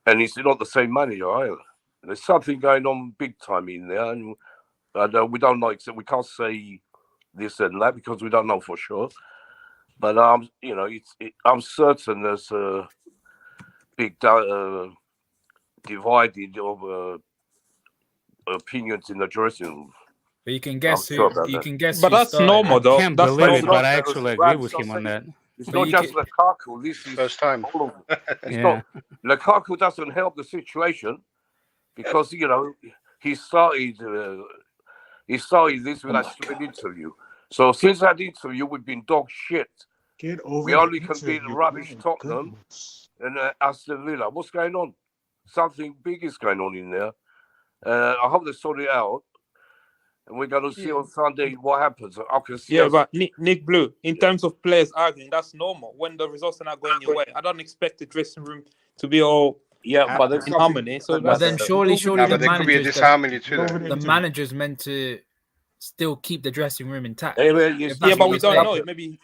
And it's not the same manager either. There's something going on big time in there, and we don't know. We can't say this and that because we don't know for sure. But I'm certain there's a big divided of opinions in the dressing room. But you can guess I'm sure who. about You that. can guess. But who that's started. normal, though. I can't That's believe it, normal. but I actually agree with him on that. It's But not you just can- Lukaku. This is First time. all of them. It's Yeah. not Lukaku doesn't help the situation because he started this with that stupid interview. So since that interview, we've been dog shit. Get over We the only can beat interview. rubbish My Tottenham goodness. and Aston Villa. What's going on? Something big is going on in there. I hope they sort it out. And we're going to see on Sunday what happens. I can see Yeah, us. but Nick Blue, in terms of players arguing, that's normal when the results are not going your way. I don't expect the dressing room to be all Yeah, but there's in something harmony. So different But that's then surely No, the but there could be a managers, disharmony too. Get over There. the the interview. manager's meant to still keep the dressing room intact. Anyway, If yeah, that's but what we you're don't saying. know. Maybe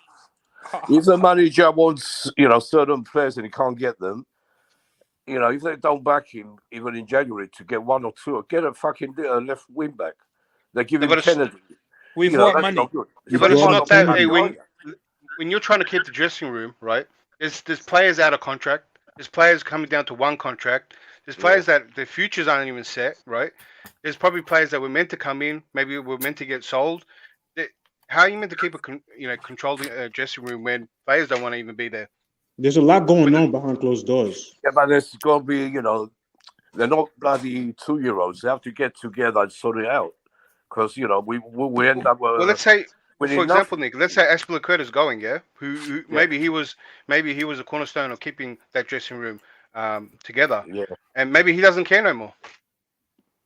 if the manager wants, certain players and he can't get them, if they don't back him, even in January, to get one or two, get a fucking left wing back. They give him but it's- Kennedy. with what That's money? not good. You But it's brought not up that. Kennedy. Hey, when you're trying to keep the dressing room right, there's players out of contract. There's players coming down to one contract. There's players that their futures aren't even set, right? There's probably players that were meant to come in, maybe were meant to get sold. How are you meant to keep a controlled dressing room when players don't want to even be there? There's a lot going on behind closed doors. Yeah, but there's got to be, they're not bloody 2-year-olds. They have to get together and sort it out. Because, we end up. Well, let's say, we for need example, nothing. Nick, let's say Aspilicueta is going, yeah, who maybe he was a cornerstone of keeping that dressing room together, Yeah. and maybe he doesn't care no more,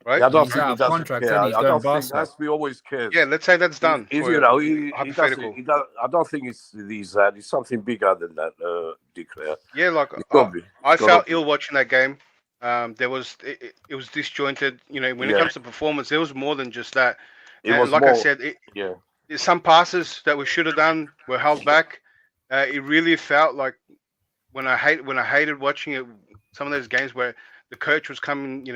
right? Yeah, I don't He's think out he of doesn't contract care. and he's I going don't think Barca. Aspi always cares. Yeah, let's say that's done. He's, for he hypothetical. doesn't. I don't think it's that. It's something bigger than that. Declare. Yeah, like It's gotta be. I It's felt gotta be. ill watching that game. It was disjointed. When it Yeah. comes to performance, there was more than just that. It And was like more. I said, Yeah. some passes that we should have done were held back. It really felt like when I hated watching it. Some of those games where the coach was coming,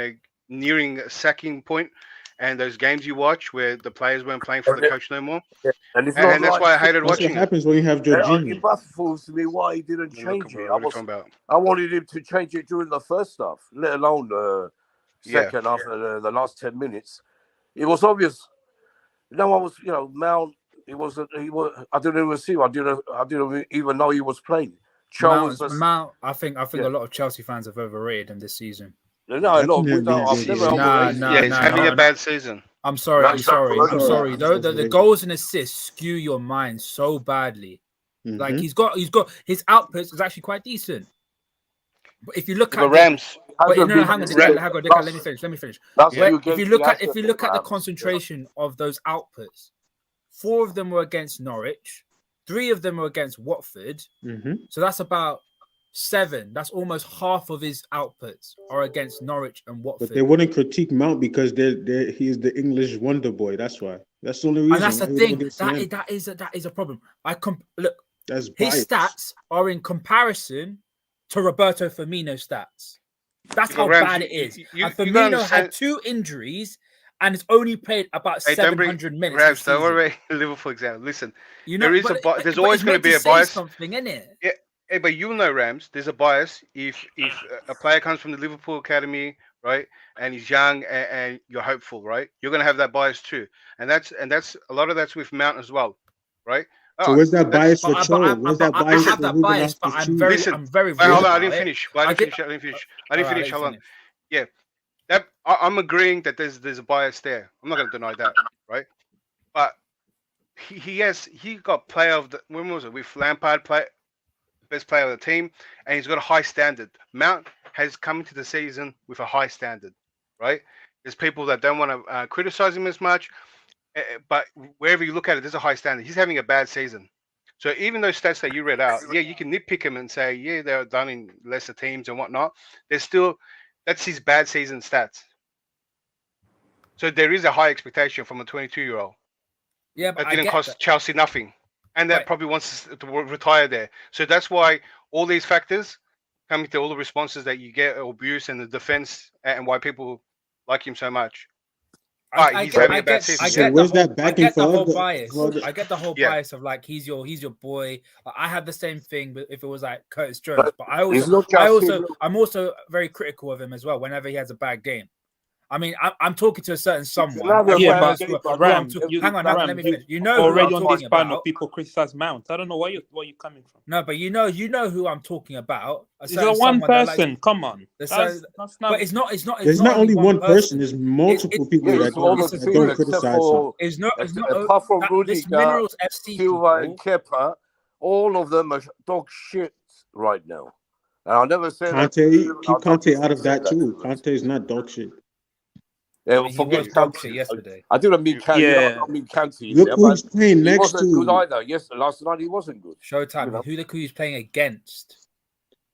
nearing a sacking point, and those games you watch where the players weren't playing for the coach no more. Yeah. And it's And not that's like why I hated That's what watching it. happens when you have It Jorginho. baffles me why he didn't change it. What are you talking about? I wanted him to change it during the first half, let alone the Yeah. second half, the last 10 minutes. It was obvious. No one was, Mount. He was. I didn't even see him. I didn't even know he was playing. Mount, I think a lot of Chelsea fans have overrated him this season. No, no, we Definitely don't. I've did, never yeah. overrated. Nah, Yeah, he's having no, a bad season. I'm sorry. No, I'm he's not sorry. correct. I'm Sorry, sorry. I'm The overrated. goals and assists skew your mind so badly. Like Mhm. he's got his outputs is actually quite decent. But if you look But at Rams, Wait, Hasn't no, been hang on, consistent. Declan, let me finish. That's Where- you if get you look the at the Rams. concentration of those outputs, 4 of them were against Norwich, 3 of them were against Watford. Mhm. So that's about 7. That's almost half of his outputs are against Norwich and Watford. But they wouldn't critique Mount because he is the English wonder boy. That's why. That's the only reason. And that's the why he thing. gets That slammed. is a problem. Look, That's his bias. stats are in comparison to Roberto Firmino's stats. That's Yeah, how but Rams, bad it is. you And gotta Firmino understand- had 2 injuries and has only played about Hey, don't bring 700 minutes. Rams. this Don't season. worry, Liverpool example. Listen, You know, there is but- there's but always it's going to meant be a say bias. something, innit? Hey, but you know, Rams, there's a bias if a player comes from the Liverpool academy, right, and he's young and you're hopeful, right, you're going to have that bias too, and that's a lot of that's with Mount as well, right? So where's that bias for But Cho? Where's that I bias have for that Ruben bias, but Loftus-Cheek? I'm very Wait, hold on, I about didn't it. finish. I I get- didn't finish. Alright, Hold on. finish. Yeah, I'm agreeing that there's a bias there. I'm not going to deny that, right? But he got player of the, when was it, with Lampard, best player of the team, and he's got a high standard. Mount has come into the season with a high standard, right? There's people that don't want to criticize him as much, but wherever you look at it, there's a high standard. He's having a bad season. So even those stats that you read out, yeah, you can nitpick him and say, yeah, they're done in lesser teams and whatnot. There's still, that's his bad season stats. So there is a high expectation from a 22-year-old. Yeah, but That I didn't get cost that. Chelsea nothing, and that Right. probably wants to retire there. So that's why all these factors coming to all the responses that you get, abuse and the defense, and why people like him so much. But he's having a bad season. I So get where's the whole, that backing I get the for whole other- bias. for other- I get the whole Yeah. bias of like he's your boy. Like, I had the same thing, but if it was like Curtis Jones, but it's not just him. I'm also very critical of him as well. Whenever he has a bad game, I mean, I'm talking to a certain someone. Another Yeah, man but gave Who a Ram, hang on, Ram, let me you finish. You know who already I'm on this talking panel, about. people criticize Mount. I don't know where you're coming from. No, but you know who I'm talking about. A It's certain a one someone that likes. person. Come on. That's That's not. but it's not. There's not only one person. There's multiple people Yeah, that it's all the that team don't except criticize him. for It's not apart from this Rudiger, Minerals FC Silva, and people. Kepa. All of them are dog shit right now. And I'll never say that. Conte, keep Conte out of that too. Conte is not dog shit. Yeah, I mean, he forget was dog Kante. shit yesterday. I didn't mean Kante. You know, I Yeah. don't mean Kante. Look there, who but he's playing he next wasn't good to. either. Yes, last night he wasn't good. Showtime. You know? Who look who he's playing against?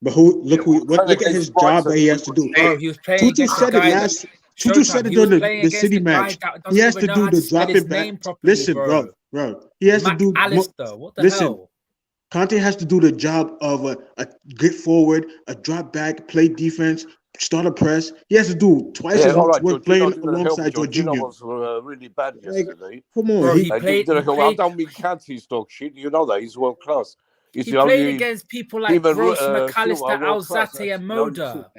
But who? Look who? Playing Look at against his job that he has to Brighton. do. Bro, he was playing Tutu against a said it guy. last. Tutu said it He was during playing the against City a guy match. that He doesn't has even to know do how the to spell drop his it back. name properly, Listen, bro. bro. He has to do. McAllister. What the Listen, hell? Conte has to do the job of a get forward, a drop back, play defense, start a press. He has to do twice Yeah, as all much right. work Jorginho playing didn't help. alongside Jorginho Jorginho. was really bad Like, yesterday. come on, Bro, he he I played. don't mean Kante's dog shit. You know that he's world class. He's He the played only against people like him and Gross, Silva McAllister, are world class. Alzate, and That's the only two. Moda.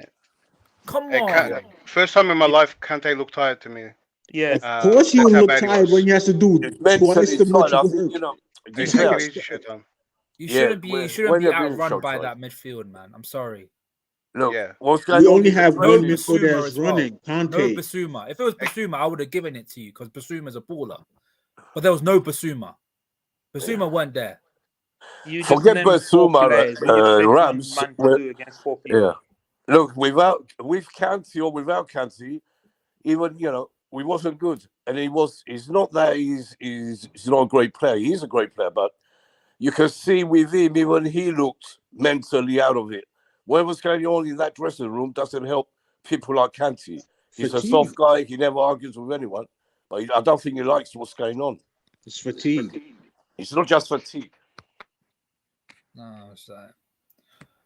Come Hey, on. first time in my life, Kante looked tired to me. Yeah. Of course he That's will how look bad he tired was. when he has to do Mentally twice the much tired. I work. think, you know, Dude, yeah. take it easy, Showtime. You Yeah, shouldn't be. You when shouldn't be you're being outrun by Showtime. that midfield, man. I'm sorry. Look, Yeah. what's going We on only in the have No one Premier midfielder Basuma that's as well. running. No Conte. Basuma. If it was Basuma, I would have given it to you because Basuma's a baller. But there was no Basuma. Basuma weren't there. You just Forget named four Basuma, players. What do you expect Rams. one man to do against four people? Yeah. Look, with Kanté or without Kanté, even we wasn't good, and It's not that he's not a great player. He's a great player, but you can see with him, even he looked mentally out of it. Whatever's going on in that dressing room doesn't help people like Kanté. He's a soft guy. He never argues with anyone, but I don't think he likes what's going on. It's fatigue. It's not just fatigue. No, it's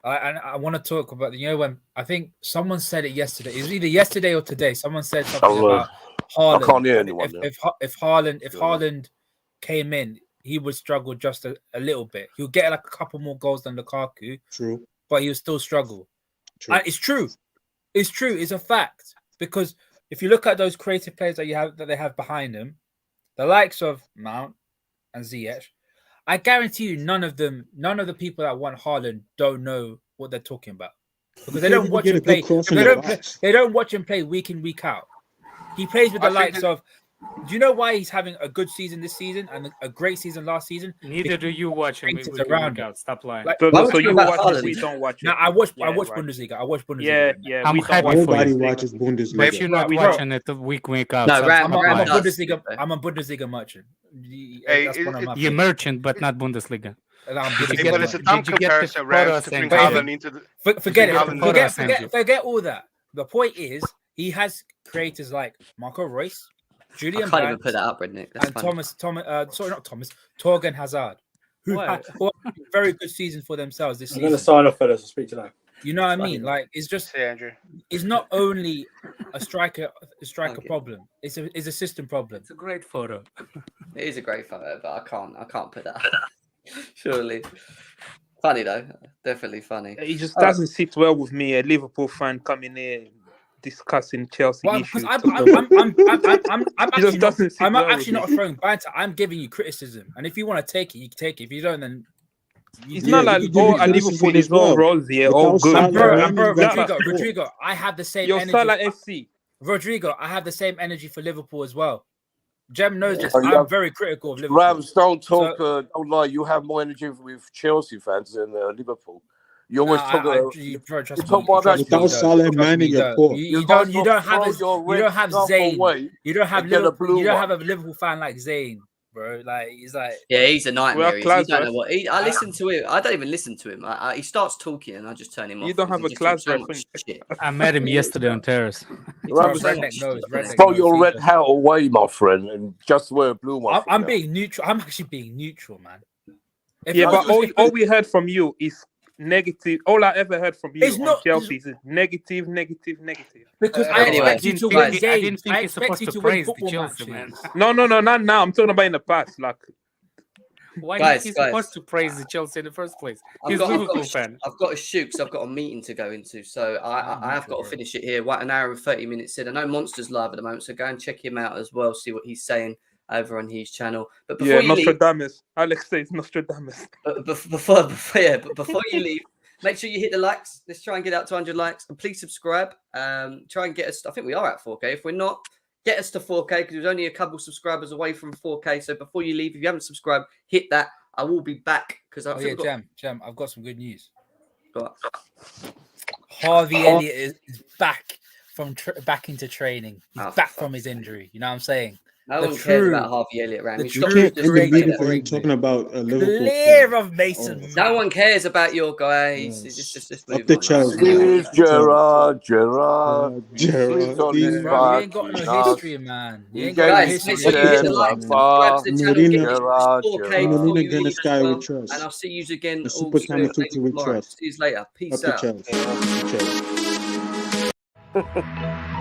I want to talk about when I think someone said it yesterday. It was either yesterday or today. Someone said something about Haaland. I can't hear anyone. If Haaland came in, he would struggle just a little bit. He'll get like a couple more goals than Lukaku. True. But he'll still struggle. True. And it's true. It's true. It's a fact. Because if you look at those creative players that they have behind them, the likes of Mount and Ziyech, I guarantee you none of the people that want Haaland don't know what they're talking about. Because they don't watch him play. They don't watch him play week in, week out. He plays with the likes of. Do you know why he's having a good season this season and a great season last season? Neither do you watch him. Around out. Stop lying. So you watch it, we don't watch it. Now I watch right. Bundesliga. I watch Bundesliga. Yeah. I'm happy for Nobody you. watches Bundesliga. But you're not watching it week out. No, so Ram, stop Ram lying. does. I'm a Bundesliga merchant. You're merchant, but not Bundesliga. But it's a dumb comparison, Rams, to bring Haaland into the. Forget it. Forget all that. The point is, he has creators like Marco Reus, Julian I can't even Brandt, put that up, Rednick. That's and funny. Torgan Hazard, who had a very good season for themselves this I'm going to season. sign off for this. I'll speak to that. You know what I mean? Like it's just, Andrew. it's not only a striker problem. It's a system problem. It's a great photo. It is a great photo, but I can't put that up. Surely. Funny though. Definitely funny. It just doesn't sit well with me, a Liverpool fan coming here discussing Chelsea issues. I'm actually not throwing banter. I'm giving you criticism, and if you want to take it, you can take it. If you don't, then it's not like Liverpool is all rosy, all good. Rodrigo, I have the same. You're energy. Salah FC. Rodrigo, I have the same energy for Liverpool as well. Jem knows this. I'm very critical of Liverpool. Rams, don't talk. Don't lie. You have more energy with Chelsea fans than Liverpool. You always talk about. You talk about that. Without Salah manning your core. You don't have Zayn. You don't have Liverpool. You don't have a Liverpool fan like Zayn, bro. Like he's like. Yeah, he's a nightmare. You don't know what. I listen listen to him. I don't even listen to him. He starts talking and I just turn him off. You don't have a class reference. I met him yesterday on terrace. Throw your red hat away, my friend, and just wear a blue one. I'm being neutral. I'm actually being neutral, man. But all we heard from you is negative. All I ever heard from you on Chelsea is negative. Because I expect you to win games. I didn't think you're supposed to praise the Chelsea, man. No, not now. I'm talking about in the past. Like Why Guys, he's guys. supposed to praise the Chelsea in the first place? I've He's got, a I've, Liverpool got, fan. I've got to shoot because I've got a meeting to go into. So I have got to finish it here. What, an hour and 30 minutes in. I know Monster's live at the moment, so go and check him out as well. See what he's saying over on his channel. But before you leave, Nostradamus. Alex says Nostradamus. before you leave, make sure you hit the likes. Let's try and get out to 100 likes, and please subscribe. Try and get us. I think we are at 4K. If we're not, get us to 4K because there's only a couple subscribers away from 4K. So before you leave, if you haven't subscribed, hit that. I will be back because I think Jam, I've got some good news. got Harvey Elliott is back back into training. He's Oh, back from his injury. You know what I'm saying? no The one cares true- about Harvey Elliott, Ram. the You true stop Can't just end the creator meeting of for him England. talking about a Liverpool Clear player. of Mason Oh. No Mount. one cares about your guy. Yes. Just Up move the on. Chelsea. Please, Gerard. Gerard, Sleeps on please. his Bro, you ain't got no Martinez. history, man. You He ain't got no gave Guys, his make history. sure you hit the ten, like, Papa. subscribe to the channel, get Marina. this Gerard, 4K Gerard. before Molina you again, leave this as guy we well. trust. And I'll see you again The all Super soon, Channel maybe 2 we tomorrow. trust. See you later. Up Peace the out. Chelsea. Up the Chelsea.